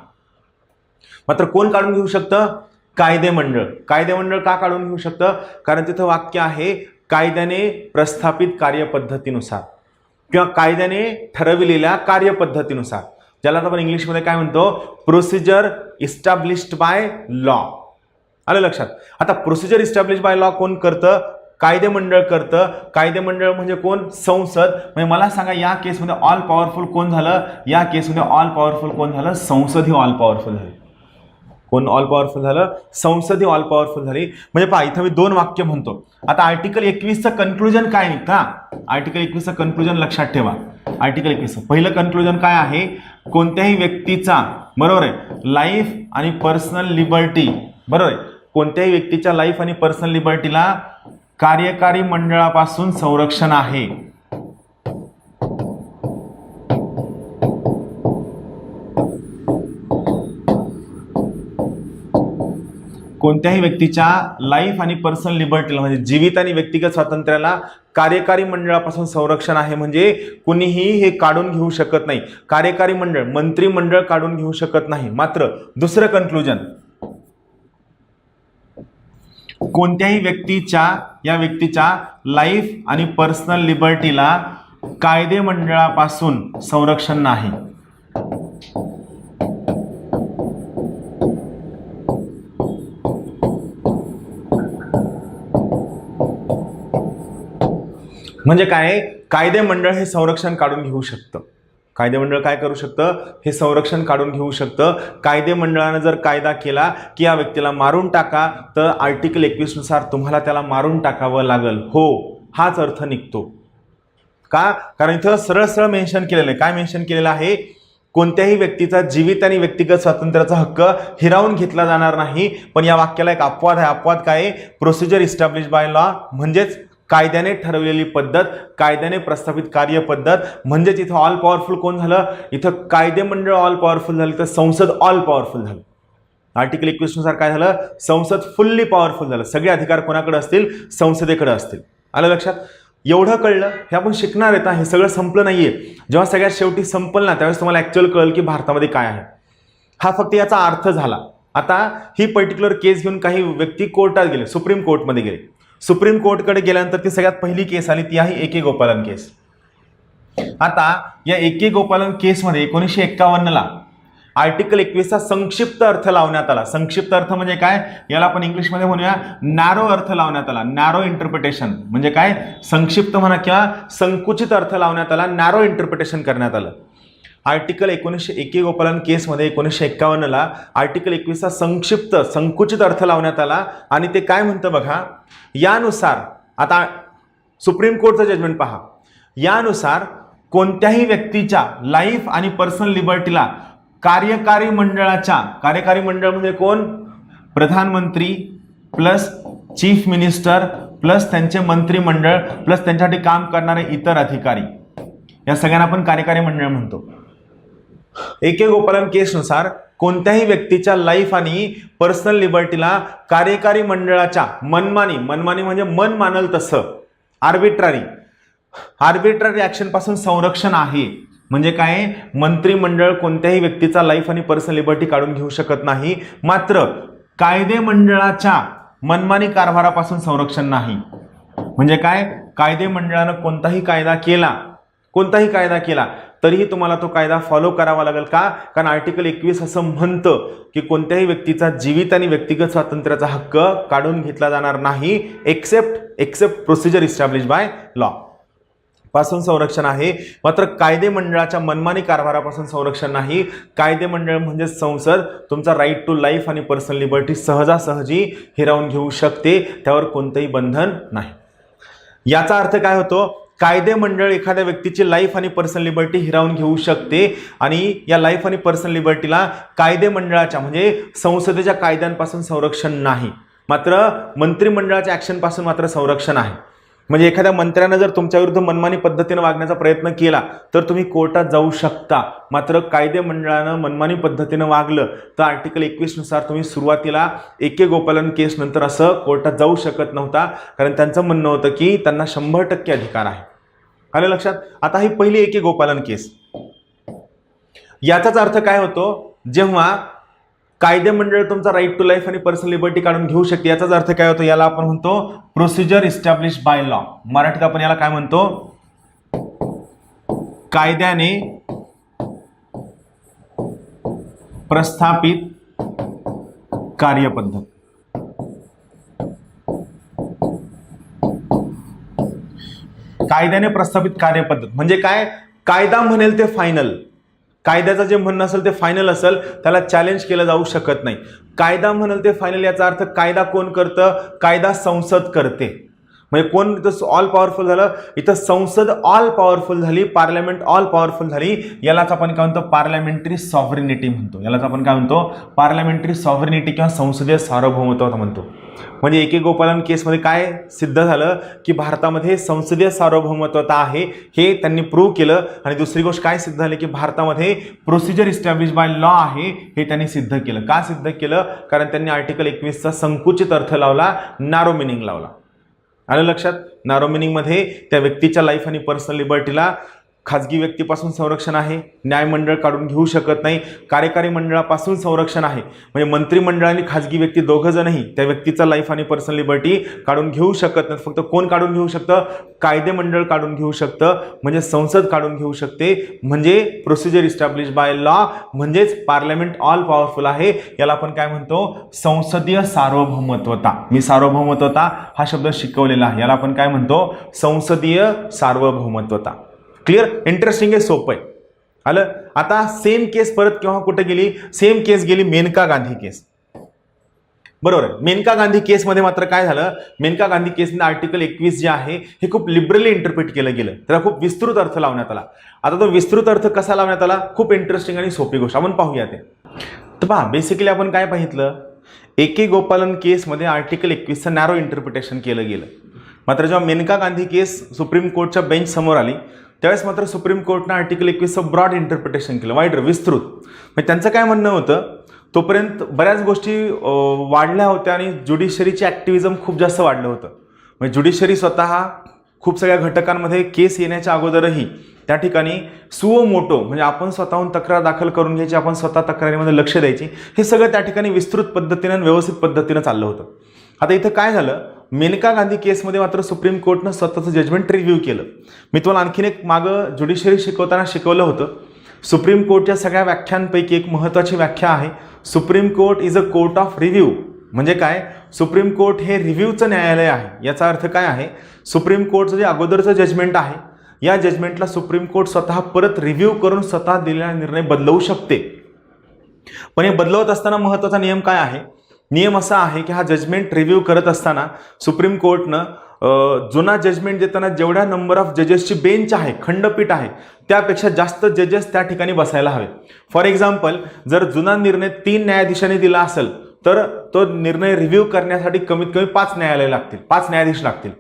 मात्र कोण काढून घेऊ शकतं? कायदेमंडळ. कायदेमंडळ का काढून घेऊ शकतं? कारण तिथं वाक्य आहे, कायद्याने प्रस्थापित कार्यपद्धतीनुसार किंवा कायद्याने ठरविलेल्या कार्यपद्धतीनुसार, ज्याला आपण इंग्लिशमध्ये काय म्हणतो? Procedure established by law. आलं लक्षात? आता प्रोसिजर इस्टॅब्लिश बाय लॉ कोण करतं? कायदेमंडळ करतं. कायदेमंडळ म्हणजे कोण? संसद. म्हणजे मला सांगा, या केसमध्ये ऑल पॉवरफुल कोण झालं? या केसमध्ये ऑल पॉवरफुल कोण झालं? संसद ही ऑल पॉवरफुल झाली. कोण ऑल पॉवरफुल झालं? संसद ही ऑल पॉवरफुल झाली. म्हणजे पहा, इथं मी 2 वाक्य म्हणतो. आता आर्टिकल 21चं कन्क्लुजन काय निघतं? आर्टिकल 21चं कन्क्लुजन लक्षात ठेवा. आर्टिकल 21 पहिलं कन्क्लुजन काय आहे? कोणत्याही व्यक्तीचा, बरोबर आहे, लाईफ आणि पर्सनल लिबर्टी, बरोबर आहे, कोणत्याही व्यक्तीच्या लाईफ आणि पर्सनल लिबर्टीला कार्यकारी मंडळापासून संरक्षण आहे. कोणत्याही व्यक्तीच्या लाईफ आणि पर्सनल लिबर्टीला म्हणजे जीवित आणि व्यक्तिगत स्वातंत्र्याला कार्यकारी मंडळापासून संरक्षण आहे. म्हणजे कुणीही हे काढून घेऊ शकत नाही. कार्यकारी मंडळ, मंत्रिमंडळ काढून घेऊ शकत नाही. मात्र दुसरं कन्क्लुजन, कोणत्याही व्यक्तीच्या, या व्यक्तीच्या लाईफ आणि पर्सनल लिबर्टीला कायदेमंडळापासून संरक्षण नाही. म्हणजे काय? कायदेमंडळ हे संरक्षण काढून घेऊ शकतं. कायदेमंडळ काय करू शकतं? हे संरक्षण काढून घेऊ शकतं. कायदेमंडळानं जर कायदा केला की या व्यक्तीला मारून टाका, तर आर्टिकल 21 नुसार तुम्हाला त्याला मारून टाकावं लागल. हो, हाच अर्थ निघतो. का? कारण इथं सरळ सरळ मेन्शन केलेलं आहे. काय मेन्शन केलेलं आहे? कोणत्याही व्यक्तीचा जीवित आणि व्यक्तिगत स्वातंत्र्याचा हक्क हिरावून घेतला जाणार नाही. पण या वाक्याला एक अपवाद आहे. अपवाद काय? प्रोसिजर इस्टॅब्लिश बाय लॉ, म्हणजेच कायद्याने ठरवलेली पद्धत, कायद्याने प्रस्थापित कार्यपद्धत. म्हणजेच इथं ऑल पॉवरफुल कोण झालं? इथं कायदेमंडळ ऑल पॉवरफुल झालं, तर संसद ऑल पॉवरफुल झालं. आर्टिकल 21 नुसार काय झालं? संसद फुल्ली पॉवरफुल झालं. सगळे अधिकार कोणाकडे असतील? संसदेकडे असतील. आलं लक्षात? एवढं कळलं, हे आपण शिकणार आहेत. हे सगळं संपलं नाहीये. जेव्हा सगळ्यात शेवटी संपलं ना, त्यावेळेस तुम्हाला ऍक्च्युअल कळलं की भारतामध्ये काय आहे. हा फक्त याचा अर्थ झाला. आता ही पर्टिक्युलर केस घेऊन काही व्यक्ती कोर्टात गेले, सुप्रीम कोर्टमध्ये गेले. सुप्रीम कोर्टकडे गेल्यानंतर ती सगळ्यात पहिली केस आली, ती आहे ए.के. गोपालन केस. आता या ए.के. गोपालन केसमध्ये 1951ला आर्टिकल 21चा संक्षिप्त अर्थ लावण्यात आला. संक्षिप्त अर्थ म्हणजे काय? याला आपण इंग्लिशमध्ये म्हणूया नॅरो अर्थ लावण्यात आला. नॅरो इंटरप्रिटेशन म्हणजे काय? संक्षिप्त म्हणा किंवा संकुचित अर्थ लावण्यात आला, नॅरो इंटरप्रिटेशन करण्यात आलं. आर्टिकल 1921 गोपालन केसमध्ये 1951ला आर्टिकल 21चा संक्षिप्त संकुचित अर्थ लावण्यात आला आणि ते काय म्हणतं बघा, यानुसार आता सुप्रीम कोर्टचं जजमेंट पहा, यानुसार कोणत्याही व्यक्तीच्या लाईफ आणि पर्सनल लिबर्टीला कार्यकारी मंडळ म्हणजे कोण, प्रधानमंत्री प्लस चीफ मिनिस्टर प्लस त्यांचे मंत्रिमंडळ प्लस त्यांच्यासाठी काम करणारे इतर अधिकारी, या सगळ्यांना आपण कार्यकारी मंडळ म्हणतो. 21 गोपालन केसनुसार कोणत्याही व्यक्तीच्या लाईफ आणि पर्सनल लिबर्टीला कार्यकारी मंडळाच्या मनमानी म्हणजे मन मानल तसं आर्बिट्ररी ऍक्शन पासून संरक्षण आहे. म्हणजे काय, मंत्रिमंडळ कोणत्याही व्यक्तीचा लाईफ आणि पर्सनल लिबर्टी काढून घेऊ शकत नाही, मात्र कायदे मंडळाच्या मनमानी कारभारापासून संरक्षण नाही. म्हणजे काय, कायदे मंडळानं कोणताही कायदा केला तरीही तुम्हाला तो कायदा फॉलो करावा लागेल. का? कारण आर्टिकल 21 असं म्हणतं की कोणत्याही व्यक्तीचा जीवित आणि व्यक्तिगत स्वातंत्र्याचा हक्क काढून घेतला जाणार नाही except procedure establish by law पासून संरक्षण आहे. मात्र कायदे मंडळाच्या मनमानी कारभारापासून संरक्षण नाही. कायदे मंडळ म्हणजे संसद तुमचा राईट टू लाईफ आणि पर्सनल लिबर्टी सहजासहजी हिरावून घेऊ शकते, त्यावर कोणतंही बंधन नाही. याचा अर्थ काय होतो, कायदे मंडळ एखाद्या व्यक्तीची लाईफ आणि पर्सनल लिबर्टी हिरावून घेऊ शकते आणि या लाईफ आणि पर्सनल लिबर्टीला कायदे मंडळाच्या म्हणजे संसदेच्या कायद्यांपासून संरक्षण नाही, मात्र मंत्रिमंडळाच्या ऍक्शनपासून मात्र संरक्षण आहे. म्हणजे एखाद्या मंत्र्यानं जर तुमच्या विरुद्ध मनमानी पद्धतीने वागण्याचा प्रयत्न केला तर तुम्ही कोर्टात जाऊ शकता, मात्र कायदे मंडळानं मनमानी पद्धतीने वागलं तर आर्टिकल 21 नुसार तुम्ही सुरुवातीला 21 गोपालन केस नंतर असं कोर्टात जाऊ शकत नव्हता, कारण त्यांचं म्हणणं होतं की त्यांना 100% अधिकार आहे. आलं लक्षात? आता ही पहिली 21 गोपालन केस, याचाच अर्थ काय होतो, जेव्हा कायदे मंडळ तुमचा राईट टू लाईफ आणि पर्सनल लिबर्टी काढून घेऊ शकते, याचाच अर्थ काय होतो, याला आपण म्हणतो प्रोसिजर इस्टॅब्लिश बाय लॉ. मराठीत आपण याला काय म्हणतो, कायद्याने प्रस्थापित कार्यपद्धत. कायद्याने प्रस्थापित कार्यपद्धत म्हणजे काय, कायदा म्हणेल ते फायनल, कायद्याचं जे म्हणणं असेल ते फायनल असेल, त्याला चॅलेंज केलं जाऊ शकत नाही. कायदा म्हणाल ते फायनल, याचा अर्थ कायदा कोण करतं, कायदा संसद करते. म्हणजे कोण इथं ऑल पॉवरफुल झालं, इथं संसद ऑल पॉवरफुल झाली, पार्लमेंट ऑल पॉवरफुल झाली. यालाच आपण काय म्हणतो, पार्लमेंटरी सॉव्हरेनिटी म्हणतो. यालाच आपण काय म्हणतो, पार्लमेंटरी सॉव्हरेनिटी किंवा संसदीय सार्वभौमत्व म्हणतो. म्हणजे 21 गोपालन केसमध्ये काय सिद्ध झालं की भारतामध्ये संसदीय सार्वभौमत्वता आहे, हे त्यांनी प्रूव्ह केलं. आणि दुसरी गोष्ट काय सिद्ध झाली की भारतामध्ये प्रोसिजर इस्टॅब्लिश बाय लॉ आहे, हे त्यांनी सिद्ध केलं. का सिद्ध केलं? कारण त्यांनी आर्टिकल 21चा संकुचित अर्थ लावला, नॅरो मिनिंग लावला. आलं लक्षात? नॅरो मिनिंग मध्ये त्या व्यक्तीच्या लाईफ आणि पर्सनल लिबर्टीला खाजगी व्यक्तीपासून संरक्षण आहे, न्यायमंडळ काढून घेऊ शकत नाही, कार्यकारी मंडळापासून संरक्षण आहे. म्हणजे मंत्रिमंडळ आणि खाजगी व्यक्ती दोघं जणही त्या व्यक्तीचा लाईफ आणि पर्सनल लिबर्टी काढून घेऊ शकत नाही. फक्त कोण काढून घेऊ शकतं, कायदे मंडळ काढून घेऊ शकतं, म्हणजे संसद काढून घेऊ शकते. म्हणजे प्रोसिजर इस्टॅब्लिश बाय लॉ म्हणजेच पार्लमेंट ऑल पॉवरफुल आहे. याला आपण काय म्हणतो, संसदीय सार्वभौमत्वता. मी सार्वभौमत्वता हा शब्द शिकवलेला आहे, याला आपण काय म्हणतो, संसदीय सार्वभौमत्वता. क्लिअर? इंटरेस्टिंग आहे, सोपं आहे. आलं? आता सेम केस परत केव्हा कुठे गेली, सेम केस गेली मेनका गांधी केस. बरोबर आहे. मेनका गांधी केसमध्ये मात्र काय झालं, मेनका गांधी केसमध्ये आर्टिकल 21 जे आहे हे खूप लिबरली इंटरप्रिट केलं गेलं, त्याला खूप विस्तृत अर्थ लावण्यात आला. आता तो विस्तृत अर्थ कसा लावण्यात आला, खूप इंटरेस्टिंग आणि सोपी गोष्ट आपण पाहूया ते. तर पहा, बेसिकली आपण काय पाहितलं, 21 गोपालन केसमध्ये आर्टिकल 21चं नॅरो इंटरप्रिटेशन केलं गेलं. मात्र जेव्हा मेनका गांधी केस सुप्रीम कोर्टच्या बेंच समोर आली त्यावेळेस मात्र सुप्रीम कोर्टनं आर्टिकल 21चं ब्रॉड इंटरप्रिटेशन केलं, वाईड विस्तृत. म्हणजे त्यांचं काय म्हणणं होतं, तोपर्यंत बऱ्याच गोष्टी वाढल्या होत्या आणि ज्युडिशरीचे ॲक्टिव्हिझम खूप जास्त वाढलं होतं. म्हणजे ज्युडिशरी स्वतः खूप सगळ्या घटकांमध्ये केस येण्याच्या अगोदरही त्या ठिकाणी सुओ मोटो म्हणजे आपण स्वतःहून तक्रार दाखल करून घ्यायची, आपण स्वतः तक्रारीमध्ये लक्ष द्यायची, हे सगळं त्या ठिकाणी विस्तृत पद्धतीनं व्यवस्थित पद्धतीनं चाललं होतं. आता इथं काय झालं, मेनका गांधी केसमध्ये मात्र सुप्रीम कोर्टनं स्वतःचं जजमेंट रिव्ह्यू केलं. मी तुम्हाला आणखीन एक मागं ज्युडिशरी शिकवताना शिकवलं होतं, सुप्रीम कोर्टच्या सगळ्या व्याख्यांपैकी एक महत्त्वाची व्याख्या आहे, supreme court is a court of review. म्हणजे काय, सुप्रीम कोर्ट हे रिव्ह्यूचं न्यायालय आहे. याचा अर्थ काय आहे, सुप्रीम कोर्टचं जे अगोदरचं जजमेंट आहे या जजमेंटला सुप्रीम कोर्ट स्वतः परत रिव्ह्यू करून स्वतः दिलेला निर्णय बदलवू शकते. पण हे बदलवत असताना महत्त्वाचा नियम काय आहे? नियम असा आहे की हा जजमेंट रिव्ह्यू करत असताना सुप्रीम कोर्टनं जुना जजमेंट देताना जेवढ्या नंबर ऑफ जजेसची बेंच आहे, खंडपीठ आहे, त्यापेक्षा जास्त जजेस त्या ठिकाणी बसायला हवे. फॉर एक्झाम्पल, जर जुना निर्णय 3 न्यायाधीशांनी दिला असेल तर तो निर्णय रिव्ह्यू करण्यासाठी कमीत कमी 5 न्यायालय लागतील, 5 न्यायाधीश लागतील.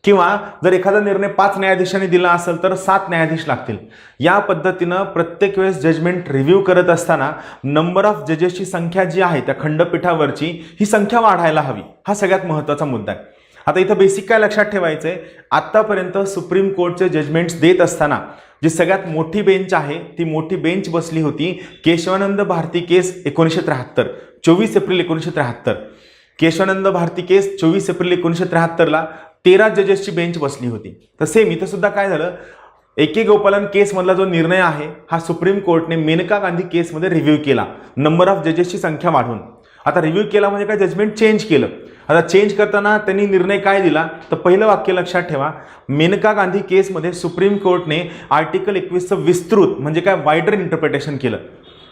किंवा जर एखादा निर्णय 5 न्यायाधीशांनी दिला असेल तर 7 न्यायाधीश लागतील. या पद्धतीनं प्रत्येक वेळेस जजमेंट रिव्ह्यू करत असताना नंबर ऑफ जजेसची संख्या जी आहे त्या खंडपीठावरची ही संख्या वाढायला हवी. हा सगळ्यात महत्त्वाचा मुद्दा आहे. आता इथं बेसिक काय लक्षात ठेवायचं आहे, आत्तापर्यंत सुप्रीम कोर्टचे जजमेंट्स देत असताना जी सगळ्यात मोठी बेंच आहे ती मोठी बेंच बसली होती केशवानंद भारती केस 1973, 24 एप्रिल 1973. केशवानंद भारती केस 24 एप्रिल 1973ला 13 जजेसची बेंच बसली होती. तर सेम इथं सुद्धा काय झालं, ए.के. गोपालन केसमधला जो निर्णय आहे हा सुप्रीम कोर्टने मेनका गांधी केसमध्ये रिव्ह्यू केला, नंबर ऑफ जजेसची संख्या वाढवून. आता रिव्ह्यू केला म्हणजे काय, जजमेंट चेंज केलं. आता चेंज करताना त्यांनी निर्णय काय दिला, तर पहिलं वाक्य लक्षात ठेवा, मेनका गांधी केसमध्ये सुप्रीम कोर्टने आर्टिकल 21चं विस्तृत म्हणजे काय वायडर इंटरप्रिटेशन केलं,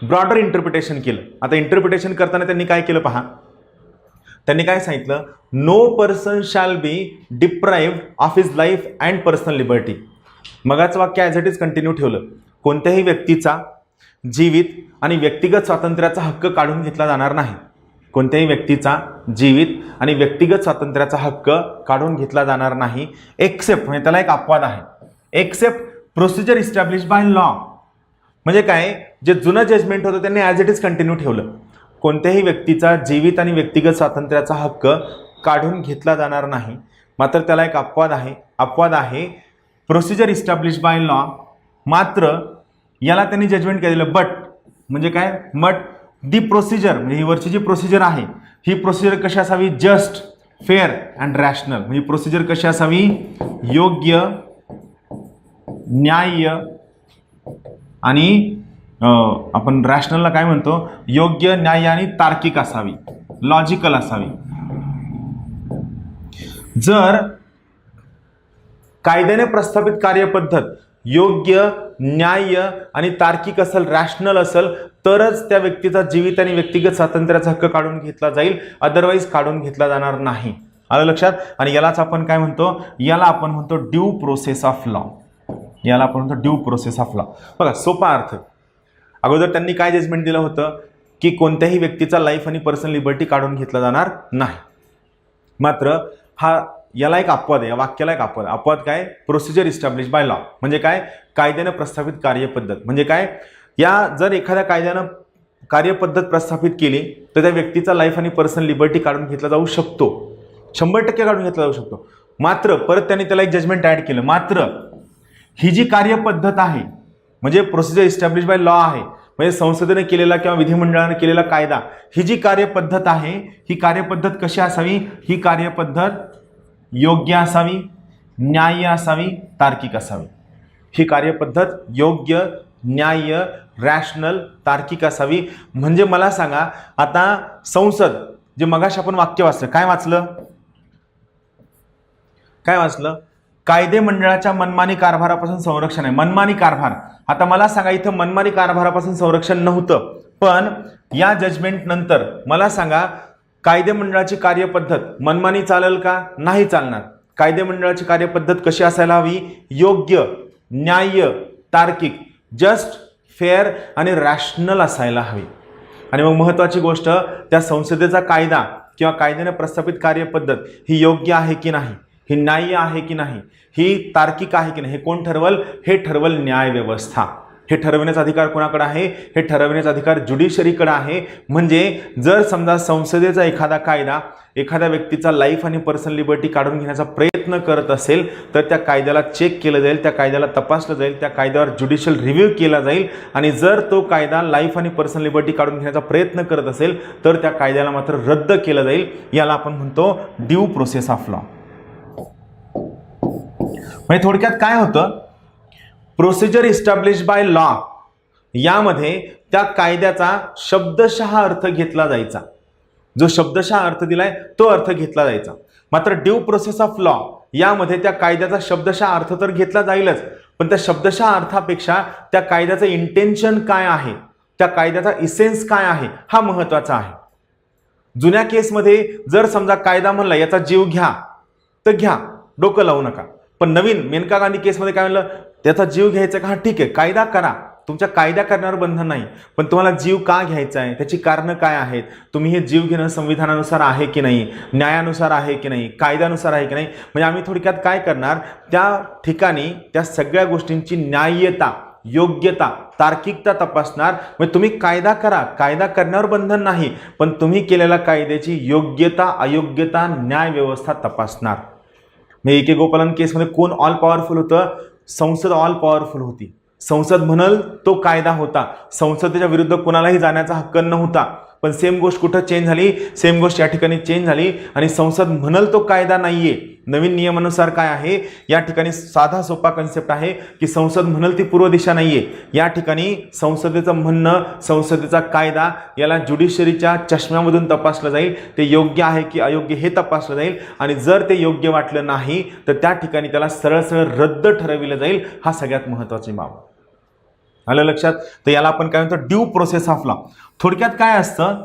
ब्रॉडर इंटरप्रिटेशन केलं. आता इंटरप्रिटेशन करताना त्यांनी काय केलं पहा, त्यांनी काय सांगितलं, no person shall be deprived of his life and personal liberty. मगाचं वाक्य ॲज इट इज कंटिन्यू ठेवलं, कोणत्याही व्यक्तीचा जीवित आणि व्यक्तिगत स्वातंत्र्याचा हक्क काढून घेतला जाणार नाही. कोणत्याही व्यक्तीचा जीवित आणि व्यक्तिगत स्वातंत्र्याचा हक्क काढून घेतला जाणार नाही, एक्सेप्ट, म्हणजे त्याला एक अपवाद आहे, except procedure establish by law. म्हणजे काय, जे जुनं जजमेंट होतं त्यांनी ॲज इट इज कंटिन्यू ठेवलं. कोणत्याही व्यक्तीचा जीवित आणि व्यक्तिगत स्वातंत्र्याचा हक्क काढून घेतला जाणार नाही, मात्र त्याला एक अपवाद आहे प्रोसिजर इस्टॅब्लिश बाय लॉ. मात्र याला त्यांनी जजमेंट केलेलं, बट म्हणजे काय, बट दी प्रोसिजर, म्हणजे ही वरची जी प्रोसिजर आहे ही प्रोसिजर कशी असावी, जस्ट, फेअर अँड रॅशनल. म्हणजे प्रोसिजर कशी असावी, योग्य, न्याय्य आणि आपण रॅशनलला काय म्हणतो, योग्य, न्याय्य आणि तार्किक असावी, लॉजिकल असावी. जर कायद्याने प्रस्थापित कार्यपद्धत योग्य, न्याय्य आणि तार्किक असेल, रॅशनल असेल, तरच त्या व्यक्तीचा जीवित आणि व्यक्तिगत स्वातंत्र्याचा हक्क काढून घेतला जाईल, अदरवाईज काढून घेतला जाणार नाही. आलं लक्षात? आणि यालाच आपण काय म्हणतो, याला आपण म्हणतो ड्यू प्रोसेस ऑफ लॉ. याला आपण म्हणतो ड्यू प्रोसेस ऑफ लॉ. बघा सोपा अर्थ, अगोदर त्यांनी काय जजमेंट दिलं होतं की कोणत्याही व्यक्तीचा लाईफ आणि पर्सनल लिबर्टी काढून घेतला जाणार नाही. मात्र याला एक अपवाद आहे, या वाक्याला एक अपवाद काय, प्रोसिजर इस्टॅब्लिश बाय लॉ. म्हणजे काय, कायद्यानं प्रस्थापित कार्यपद्धत. म्हणजे काय, या जर एखाद्या कायद्यानं कार्यपद्धत प्रस्थापित केली तर त्या व्यक्तीचा लाईफ आणि पर्सनल लिबर्टी काढून घेतला जाऊ शकतो, 100% काढून घेतला जाऊ शकतो. मात्र परत त्यांनी त्याला एक जजमेंट ॲड केलं, मात्र ही जी कार्यपद्धत आहे म्हणजे प्रोसिजर इस्टॅब्लिश बाय लॉ आहे, म्हणजे संसदेने केलेला किंवा विधिमंडळाने केलेला कायदा, ही जी कार्यपद्धत आहे ही कार्यपद्धत कशी असावी, ही कार्यपद्धत योग्य असावी, न्याय्य असावी, तार्किक असावी. ही कार्यपद्धत योग्य, न्याय्य, रॅशनल, तार्किक असावी. म्हणजे मला सांगा, आता संसद, जे मगाशी आपण वाक्य वाचलं, काय वाचलं, कायदे मंडळाच्या मनमानी कारभारापासून संरक्षण आहे. मनमानी कारभार, आता मला सांगा, इथं मनमानी कारभारापासून संरक्षण नव्हतं, पण या जजमेंट नंतर मला सांगा, कायदे मंडळाची कार्यपद्धत मनमानी चालेल का, नाही चालणार. कायदे मंडळाची कार्यपद्धत कशी असायला हवी, योग्य, न्याय्य, तार्किक, जस्ट, फेअर आणि रॅशनल असायला हवी. आणि मग महत्त्वाची गोष्ट, त्या संसदेचा कायदा किंवा कायद्याने प्रस्थापित कार्यपद्धत ही योग्य आहे की नाही, ही न्याय्य आहे की नाही, ही तार्किक आहे की नाही, हे कोण ठरवल, हे ठरवल न्याय व्यवस्था. हे ठरविण्याचा अधिकार कोणाकडे आहे, हे ठरविण्याचा अधिकार ज्युडिशरीकडे आहे. म्हणजे जर समजा संसदेचा एखादा कायदा एखाद्या व्यक्तीचा लाईफ आणि पर्सनल लिबर्टी काढून घेण्याचा प्रयत्न करत असेल तर त्या कायद्याला चेक केलं जाईल, त्या कायद्याला तपासलं जाईल, त्या कायद्यावर ज्युडिशियल रिव्ह्यू केला जाईल. आणि जर तो कायदा लाईफ आणि पर्सनल लिबर्टी काढून घेण्याचा प्रयत्न करत असेल तर त्या कायद्याला मात्र रद्द केलं जाईल. याला आपण म्हणतो ड्यू प्रोसेस ऑफ लॉ. म्हणजे थोडक्यात काय होतं, प्रोसिजर इस्टॅब्लिश बाय लॉ यामध्ये त्या कायद्याचा शब्दशः अर्थ घेतला जायचा, जो शब्दशः अर्थ दिलाय तो अर्थ घेतला जायचा. मात्र ड्यू प्रोसेस ऑफ लॉ यामध्ये त्या कायद्याचा शब्दशः अर्थ तर घेतला जाईलच, पण त्या शब्दशः अर्थापेक्षा त्या कायद्याचं इंटेन्शन काय आहे, त्या कायद्याचा इसेन्स काय आहे हा महत्वाचा आहे. जुन्या केसमध्ये जर समजा कायदा म्हणला याचा जीव घ्या तर घ्या, डोकं लावू नका. पण नवीन मेनका गांधी केसमध्ये काय म्हणलं, त्याचा जीव घ्यायचा का, हा ठीक आहे कायदा करा, तुमच्या कायदा करण्यावर बंधन नाही, पण तुम्हाला जीव का घ्यायचा आहे, त्याची कारणं काय आहेत, तुम्ही हे जीव घेणं संविधानानुसार आहे की नाही, न्यायानुसार आहे की नाही, कायद्यानुसार आहे की नाही. म्हणजे आम्ही थोडक्यात काय करणार, त्या ठिकाणी त्या सगळ्या गोष्टींची न्याय्यता, योग्यता, तार्किकता तपासणार. म्हणजे तुम्ही कायदा करा, कायदा करण्यावर बंधन नाही, पण तुम्ही केलेल्या कायद्याची योग्यता, अयोग्यता, न्याय व्यवस्था तपासणार. म्हणजे ए के गोपालन केसमध्ये कोण ऑल पॉवरफुल होतं, संसद ऑल पॉवरफुल होती. संसद म्हणल तो कायदा होता, संसदेच्या विरुद्ध कोणालाही जाण्याचा हक्क नव्हता. पण सेम गोष्ट कुठं चेंज झाली, सेम गोष्ट या ठिकाणी चेंज झाली आणि संसद म्हणल तो कायदा नाहीये. नवीन नियमानुसार काय आहे, या ठिकाणी साधा सोपा कन्सेप्ट आहे की संसद म्हणल ती पूर्व दिशा नाहीये. या ठिकाणी संसदेचं म्हणणं, संसदेचा कायदा याला ज्युडिशरीच्या चष्म्यामधून तपासलं जाईल, ते योग्य आहे की अयोग्य हे तपासलं जाईल आणि जर ते योग्य वाटलं नाही तर त्या ठिकाणी त्याला सरळ सरळ रद्द ठरविलं जाईल. हा सगळ्यात महत्त्वाची बाब. आलं लक्षात? तर याला आपण काय म्हणतो, ड्यू प्रोसेस ऑफ लॉ. थोडक्यात काय असतं,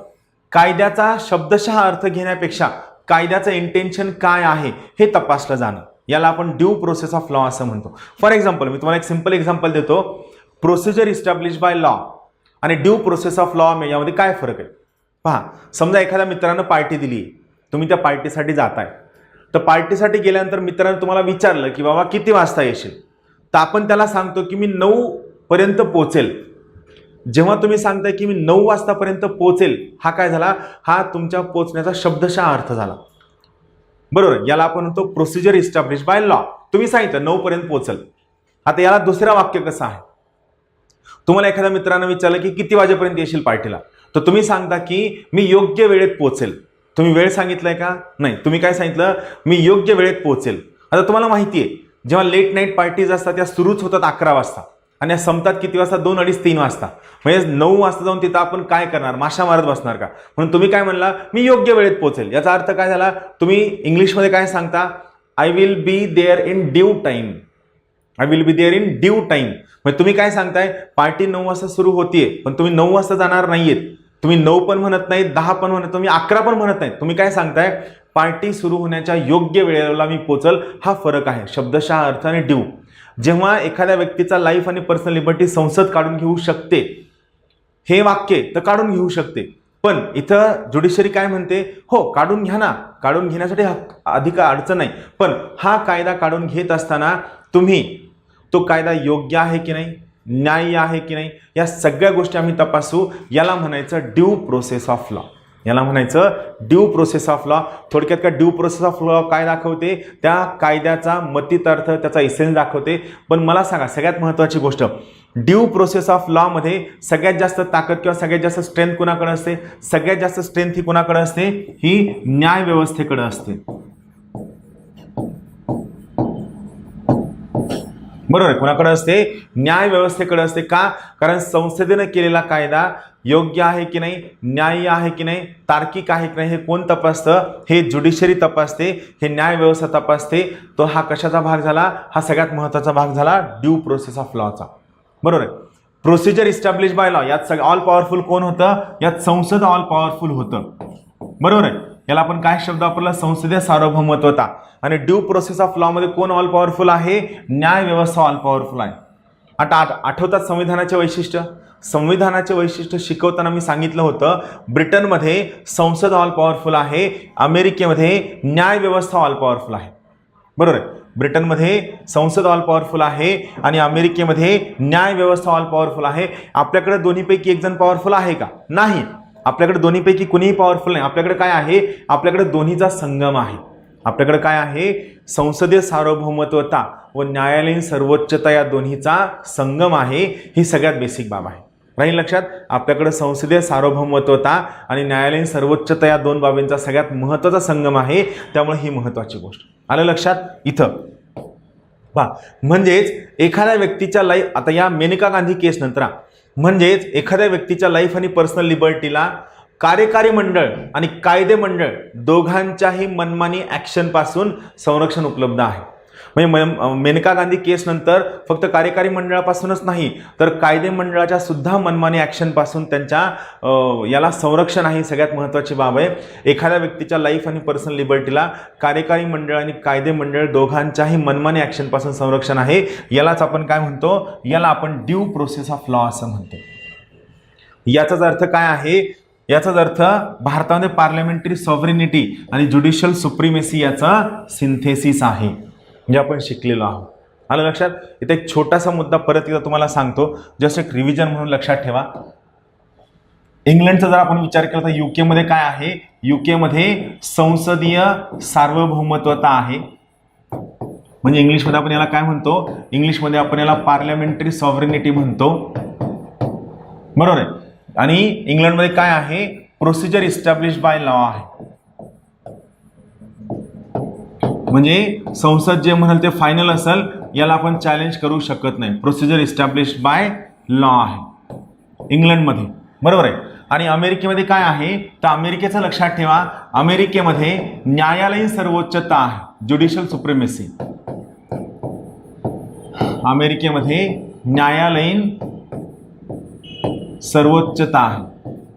कायद्याचा शब्दशः अर्थ घेण्यापेक्षा कायद्याचं इंटेन्शन काय आहे हे तपासलं जाणं, याला आपण ड्यू प्रोसेस ऑफ लॉ असं म्हणतो. फॉर एक्झाम्पल, मी तुम्हाला एक सिंपल एक्झाम्पल देतो. प्रोसिजर इस्टॅब्लिश बाय लॉ आणि ड्यू प्रोसेस ऑफ लॉ यामध्ये काय फरक आहे पहा. समजा एखाद्या मित्रानं पार्टी दिली, तुम्ही त्या पार्टीसाठी जाताय, तर पार्टीसाठी गेल्यानंतर मित्रानं तुम्हाला विचारलं की बाबा किती वाजता येशील, तर आपण त्याला सांगतो की मी 9 पर्यंत पोहोचेल. जेव्हा तुम्ही सांगताय की मी 9 वाजतापर्यंत पोहोचेल, हा काय झाला, हा तुमच्या पोहोचण्याचा शब्दशः अर्थ झाला. बरोबर, याला आपण म्हणतो प्रोसिजर इस्टॅब्लिश बाय लॉ. तुम्ही सांगितलं 9 पर्यंत पोहोचेल. आता याला दुसरं वाक्य कसं आहे, तुम्हाला एखाद्या मित्रानं विचारलं की किती वाजेपर्यंत येशील पार्टीला, तर तुम्ही सांगता की मी योग्य वेळेत पोहोचेल. तुम्ही वेळ सांगितलाय का, नाही, तुम्ही काय सांगितलं, मी योग्य वेळेत पोहोचेल. आता तुम्हाला माहिती आहे जेव्हा लेट नाईट पार्टीज असतात त्या सुरूच होतात 11 वाजता आणि संपतात किती वाजता, 2, 2:30, 3 वाजता. म्हणजे 9 वाजता जाऊन तिथं आपण काय करणार, माशा मारत बसणार का. म्हणून तुम्ही काय म्हणला, मी योग्य वेळेत पोहोचेल. याचा अर्थ काय झाला, तुम्ही इंग्लिशमध्ये काय सांगता, I will be there in due time. I will be there in due time. म्हणजे तुम्ही काय सांगताय, पार्टी 9 वाजता सुरू होतीये, पण तुम्ही 9 वाजता जाणार नाहीयेत. तुम्ही 9 पण म्हणत नाहीत, 10 पण म्हणत, तुम्ही 11 पण म्हणत नाहीत. तुम्ही काय सांगताय, पार्टी सुरू होण्याच्या योग्य वेळेला मी पोहोचल. हा फरक आहे शब्दशः अर्थ आणि ड्यू. जेव्हा एखाद्या व्यक्तीचा लाईफ आणि पर्सनल लिबर्टी संसद काढून घेऊ शकते, हे वाक्य तर काढून घेऊ शकते, पण इथं ज्युडिशरी काय म्हणते, हो काढून घ्या ना, काढून घेण्यासाठी अधिक अडचण नाही, पण हा कायदा काढून घेत असताना तुम्ही तो कायदा योग्य आहे की नाही, न्याय्य आहे की नाही, या सगळ्या गोष्टी आम्ही तपासू. याला म्हणायचं ड्यू प्रोसेस ऑफ लॉ. याला म्हणायचं ड्यू प्रोसेस ऑफ लॉ. थोडक्यात का ड्यू प्रोसेस ऑफ लॉ काय दाखवते, त्या कायद्याचा मतित अर्थ, त्याचा इसेन्स दाखवते. पण मला सांगा सगळ्यात महत्त्वाची गोष्ट, ड्यू प्रोसेस ऑफ लॉ मध्ये सगळ्यात जास्त ताकद किंवा सगळ्यात जास्त स्ट्रेंथ कुणाकडे असते, सगळ्यात जास्त स्ट्रेंथ ही कुणाकडे असते, ही न्याय व्यवस्थेकडे असते. बरोबर आहे, कुणाकडे असते, न्याय व्यवस्थेकडे असते. का, कारण संसदेने केलेला कायदा योग्य आहे की नाही, न्याय्य आहे की नाही, तार्किक आहे की नाही, हे कोण तपासतं, हे ज्युडिशरी तपासते, हे न्याय व्यवस्था तपासते. तो हा कशाचा भाग झाला, हा सगळ्यात महत्त्वाचा भाग झाला ड्यू प्रोसेस ऑफ लॉचा. बरोबर आहे. प्रोसिजर इस्टॅब्लिश बाय लॉ, यात सगळं ऑल पॉवरफुल कोण होतं, यात संसद ऑल पॉवरफुल होतं. बरोबर आहे. याला आपण काय शब्द वापरला, संसदीय सार्वभौमत्वता. आणि ड्यू प्रोसेस ऑफ लॉ मध्ये कोण ऑल पॉवरफुल आहे, न्याय व्यवस्था ऑल पॉवरफुल आहे. आता आठवतात संविधानाचे वैशिष्ट्य. संविधानाचे वैशिष्ट्य शिकवताना मी सांगितलं होतं, ब्रिटनमध्ये संसद ऑल पॉवरफुल आहे, अमेरिकेमध्ये न्याय व्यवस्था ऑल पॉवरफुल आहे. बरोबर आहे. ब्रिटनमध्ये संसद ऑल पॉवरफुल आहे आणि अमेरिकेमध्ये न्याय व्यवस्था ऑल पॉवरफुल आहे. आपल्याकडे दोन्हीपैकी एक जण पॉवरफुल आहे का, नाही. आपल्याकडे दोन्हीपैकी कुणीही पॉवरफुल नाही. आपल्याकडे काय आहे, आपल्याकडे दोन्हीचा संगम आहे. आपल्याकडे काय आहे, संसदीय सार्वभौमत्वता व न्यायालयीन सर्वोच्चता या दोन्हीचा संगम आहे. ही सगळ्यात बेसिक बाब आहे. राहील लक्षात, आपल्याकडे संसदीय सार्वभौमत्वता आणि न्यायालयीन सर्वोच्चता या दोन बाबींचा सगळ्यात महत्त्वाचा संगम आहे. त्यामुळे ही महत्त्वाची गोष्ट आलं लक्षात. इथं पहा, म्हणजेच एखाद्या व्यक्तीच्या लाईफ, आता या मेनका गांधी केस नंतर, म्हणजेच एखाद्या व्यक्तीच्या लाईफ आणि पर्सनल लिबर्टीला कार्यकारी मंडळ आणि कायदे मंडळ दोघांच्याही मनमानी ॲक्शन पासून संरक्षण उपलब्ध आहे. म्हणजे मेनका गांधी केस नंतर फक्त कार्यकारी मंडळापासूनच नाही तर कायदे मंडळाच्या सुद्धा मनमानी ॲक्शनपासून त्यांच्या याला संरक्षण आहे. सगळ्यात महत्त्वाची बाब आहे, एखाद्या व्यक्तीच्या लाईफ आणि पर्सनल लिबर्टीला कार्यकारी मंडळ आणि कायदे मंडळ दोघांच्याही मनमानी ॲक्शनपासून संरक्षण आहे. यालाच आपण काय म्हणतो, याला आपण ड्यू प्रोसेस ऑफ लॉ असं म्हणतो. याचाच अर्थ काय आहे, याचाच अर्थ भारतामध्ये पार्लमेंटरी सॉव्हरेनिटी आणि ज्युडिशियल सुप्रिमेसी याचा सिंथेसिस आहे, म्हणजे आपण शिकलेलो आहोत. आलं लक्षात. इथे एक छोटासा मुद्दा परत एकदा तुम्हाला सांगतो, जस्ट एक रिव्हिजन म्हणून लक्षात ठेवा. इंग्लंडचा जर आपण विचार केला तर UK मध्ये काय आहे, UK मध्ये संसदीय सार्वभौमत्वता आहे. म्हणजे इंग्लिशमध्ये आपण याला काय म्हणतो, इंग्लिशमध्ये आपण याला पार्लमेंटरी सॉव्हरेनिटी म्हणतो, बरोबर आहे. आणि इंग्लंडमध्ये काय आहे, प्रोसिजर इस्टॅब्लिश बाय लॉ आहे. म्हणजे संसद जे म्हणाल ते फायनल असेल, याला आपण चॅलेंज करू शकत नाही. प्रोसिजर इस्टॅब्लिश बाय लॉ आहे इंग्लंडमध्ये, बरोबर आहे. आणि अमेरिकेमध्ये काय आहे, तर अमेरिकेचं लक्षात ठेवा, अमेरिकेमध्ये न्यायालयीन सर्वोच्चता आहे, ज्युडिशियल सुप्रिमेसी. अमेरिकेमध्ये न्यायालयीन सर्वोच्चता आहे,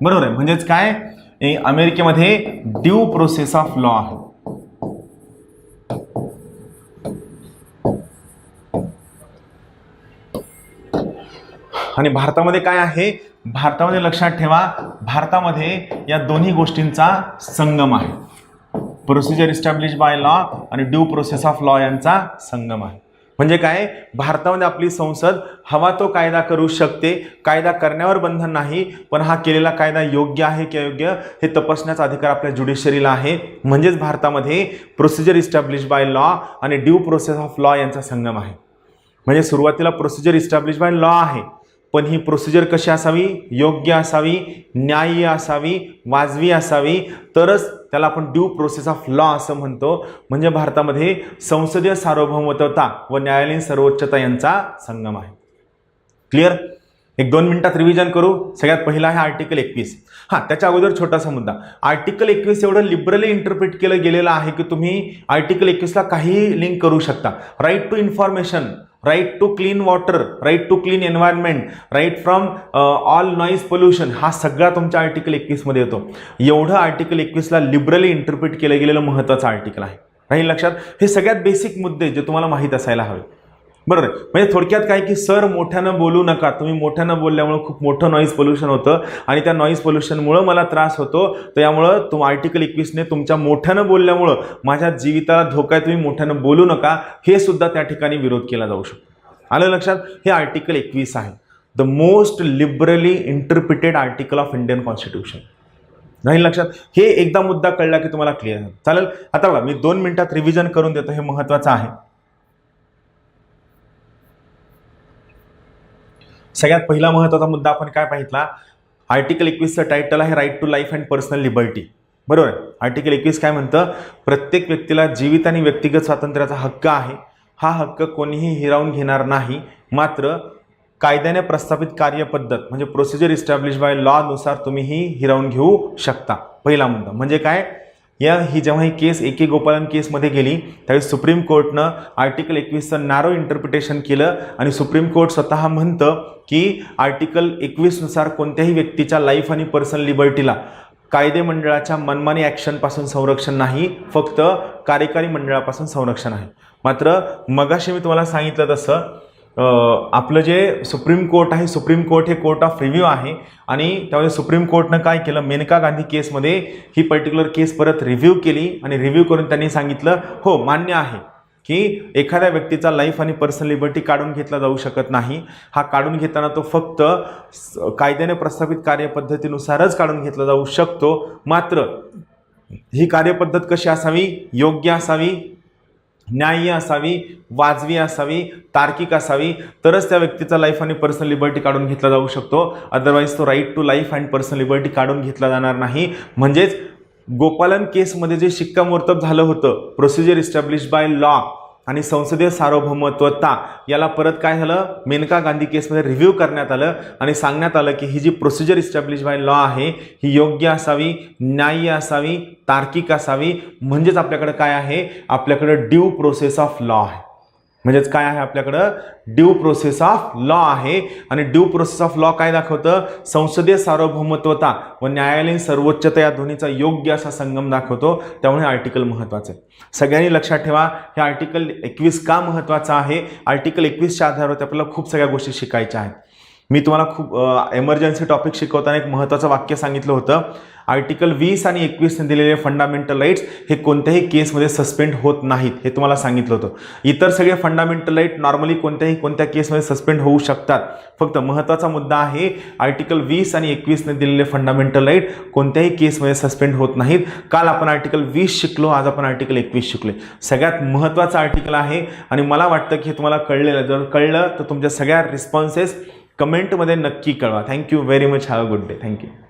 बरोबर आहे. म्हणजेच काय, अमेरिकेमध्ये ड्यू प्रोसेस ऑफ लॉ आहे. आणि भारतामध्ये काय आहे, भारतामध्ये लक्षात ठेवा, भारतामध्ये या दोन्ही गोष्टींचा संगम आहे. प्रोसिजर इस्टॅब्लिश बाय लॉ आणि ड्यू प्रोसेस ऑफ लॉ यांचा संगम आहे. म्हणजे काय, भारतामध्ये आपली संसद हवा तो कायदा करू शकते, कायदा करण्यावर बंधन नाही, पण हा केलेला कायदा योग्य आहे की अयोग्य हे तपासण्याचा अधिकार आपल्या ज्युडिशरीला आहे. म्हणजेच भारतामध्ये प्रोसिजर इस्टॅब्लिश बाय लॉ आणि ड्यू प्रोसेस ऑफ लॉ यांचा संगम आहे. म्हणजे सुरुवातीला प्रोसिजर इस्टॅब्लिश बाय लॉ आहे, पण ही प्रोसिजर कशी असावी, योग्य असावी, न्याय्य असावी, वाजवी असावी, तरच त्याला आपण ड्यू प्रोसेस ऑफ लॉ असं म्हणतो. म्हणजे भारतामध्ये संसदीय सार्वभौमत्वता व न्यायालयीन सर्वोच्चता यांचा संगम आहे. क्लिअर. एक 2 मिनिटात रिव्हिजन करू. सगळ्यात पहिला आहे आर्टिकल 21. त्याच्या अगोदर छोटासा मुद्दा, आर्टिकल 21 एवढं लिबरली इंटरप्रिट केलं गेलेलं आहे की तुम्ही आर्टिकल 21ला काहीही लिंक करू शकता. Right to information, right to clean water, right to clean environment, right from all noise pollution, हा सगळा तुमच्या आर्टिकल 21 मध्ये येतो. एवढं आर्टिकल 21ला लिबरली इंटरप्रिट केलं गेलेलं महत्त्वाचं आर्टिकल आहे. राहील लक्षात. हे सगळ्यात बेसिक मुद्दे जे तुम्हाला माहीत असायला हवे, बरोबर. म्हणजे थोडक्यात काय की सर मोठ्यानं बोलू नका, तुम्ही मोठ्यानं बोलल्यामुळे खूप मोठं नॉईज पोल्युशन होतं आणि त्या नॉईज पोल्युशनमुळं मला त्रास होतो, तर यामुळं आर्टिकल 21ने तुमच्या मोठ्यानं बोलल्यामुळं माझ्या जीविताला धोका आहे, तुम्ही मोठ्यानं बोलू नका, हे सुद्धा त्या ठिकाणी विरोध केला जाऊ शकतो. आलं लक्षात. हे आर्टिकल 21 आहे, the most liberally interpreted article of Indian constitution. राहील लक्षात. हे एकदा मुद्दा कळला की तुम्हाला क्लिअर आहे. चालेल. आता बघा, मी 2 मिनिटात रिव्हिजन करून देतो, हे महत्त्वाचं आहे. सगळ्यात पहिला महत्त्वाचा मुद्दा आपण काय पाहितला, आर्टिकल 21चं टायटल आहे right to life and personal liberty, बरोबर आहे. आर्टिकल 21 काय म्हणतं, प्रत्येक व्यक्तीला जीवित आणि व्यक्तिगत स्वातंत्र्याचा हक्क आहे. हा हक्क कोणीही हिरावून घेणार नाही, मात्र कायद्याने प्रस्थापित कार्यपद्धत म्हणजे प्रोसिजर इस्टॅब्लिश बाय लॉ नुसार तुम्ही ही हिरावून घेऊ शकता. पहिला मुद्दा म्हणजे काय, ही जेव्हा ही केस AK गोपालन केसमध्ये गेली त्यावेळी सुप्रीम कोर्टनं आर्टिकल 21चं नॅरो इंटरप्रिटेशन केलं आणि सुप्रीम कोर्ट स्वतः म्हणतं की आर्टिकल 21 नुसार कोणत्याही व्यक्तीच्या लाईफ आणि पर्सनल लिबर्टीला कायदे मंडळाच्या मनमानी ॲक्शनपासून संरक्षण नाही, फक्त कार्यकारी मंडळापासून संरक्षण आहे. मात्र मगाशी मी तुम्हाला सांगितलं तसं आपलं जे सुप्रीम कोर्ट आहे, सुप्रीम कोर्ट हे कोर्ट ऑफ रिव्ह्यू आहे आणि त्यामुळे सुप्रीम कोर्टनं काय केलं, मेनका गांधी केसमध्ये ही पर्टिक्युलर केस परत रिव्ह्यू केली आणि रिव्ह्यू करून त्यांनी सांगितलं हो मान्य आहे की एखाद्या व्यक्तीचा लाईफ आणि पर्सनल लिबर्टी काढून घेतला जाऊ शकत नाही. हा काढून घेताना तो फक्त कायद्याने प्रस्थापित कार्यपद्धतीनुसारच काढून घेतला जाऊ शकतो. मात्र ही कार्यपद्धत कशी असावी, योग्य असावी, न्याय्य असावी, वाजवी असावी, तार्किक असावी, तरच त्या व्यक्तीचा लाईफ आणि पर्सनल लिबर्टी काढून घेतला जाऊ शकतो. अदरवाईज तो right to life and personal liberty काढून घेतला जाणार नाही. म्हणजेच गोपालन केसमध्ये जे शिक्कामोर्तब झालं होतं प्रोसिजर इस्टॅब्लिश बाय लॉ आणि संसदीय सार्वभौमत्वता, याला परत काय झालं, मेनका गांधी केसमध्ये रिव्ह्यू करण्यात आलं आणि सांगण्यात आलं की ही जी प्रोसिजर इस्टॅब्लिश बाय लॉ आहे ही योग्य असावी, न्याय्य असावी, तार्किक असावी. म्हणजेच आपल्याकडे काय आहे, आपल्याकडे ड्यू प्रोसेस ऑफ लॉ आहे. म्हणजेच काय आहे आपल्याकडं ड्यू प्रोसेस ऑफ लॉ आहे आणि ड्यू प्रोसेस ऑफ लॉ काय दाखवतं संसदीय सार्वभौमत्वता व न्यायालयीन सर्वोच्चता या दोन्हीचा योग्य असा संगम दाखवतो. त्यामुळे आर्टिकल महत्त्वाचं आहे. सगळ्यांनी लक्षात ठेवा हे आर्टिकल 21 का महत्त्वाचं आहे. आर्टिकल 21च्या आधारावर आपल्याला खूप सगळ्या गोष्टी शिकायच्या आहेत. मी तुम्हाला खूप एमर्जन्सी टॉपिक शिकवताना एक महत्त्वाचं वाक्य सांगितलं होतं. आर्टिकल 20 आणि 21ने दिलेले फंडामेंटल राईट्स हे कोणत्याही केसमध्ये सस्पेंड होत नाहीत हे तुम्हाला सांगितलं होतं. इतर सगळे फंडामेंटल राईट नॉर्मली कोणत्या केसमध्ये सस्पेंड होऊ शकतात. फक्त महत्त्वाचा मुद्दा आहे आर्टिकल 20 आणि 21ने दिलेले फंडामेंटल राईट कोणत्याही केसमध्ये सस्पेंड होत नाहीत. काल आपण आर्टिकल 20 शिकलो, आज आपण आर्टिकल 21 शिकले. सगळ्यात महत्त्वाचं आर्टिकल आहे आणि मला वाटतं की हे तुम्हाला कळलेलं. जर कळलं तर तुमच्या सगळ्या रिस्पॉन्सेस कमेंटमध्ये नक्की कळवा. Thank you very much. Have a good day. Thank you.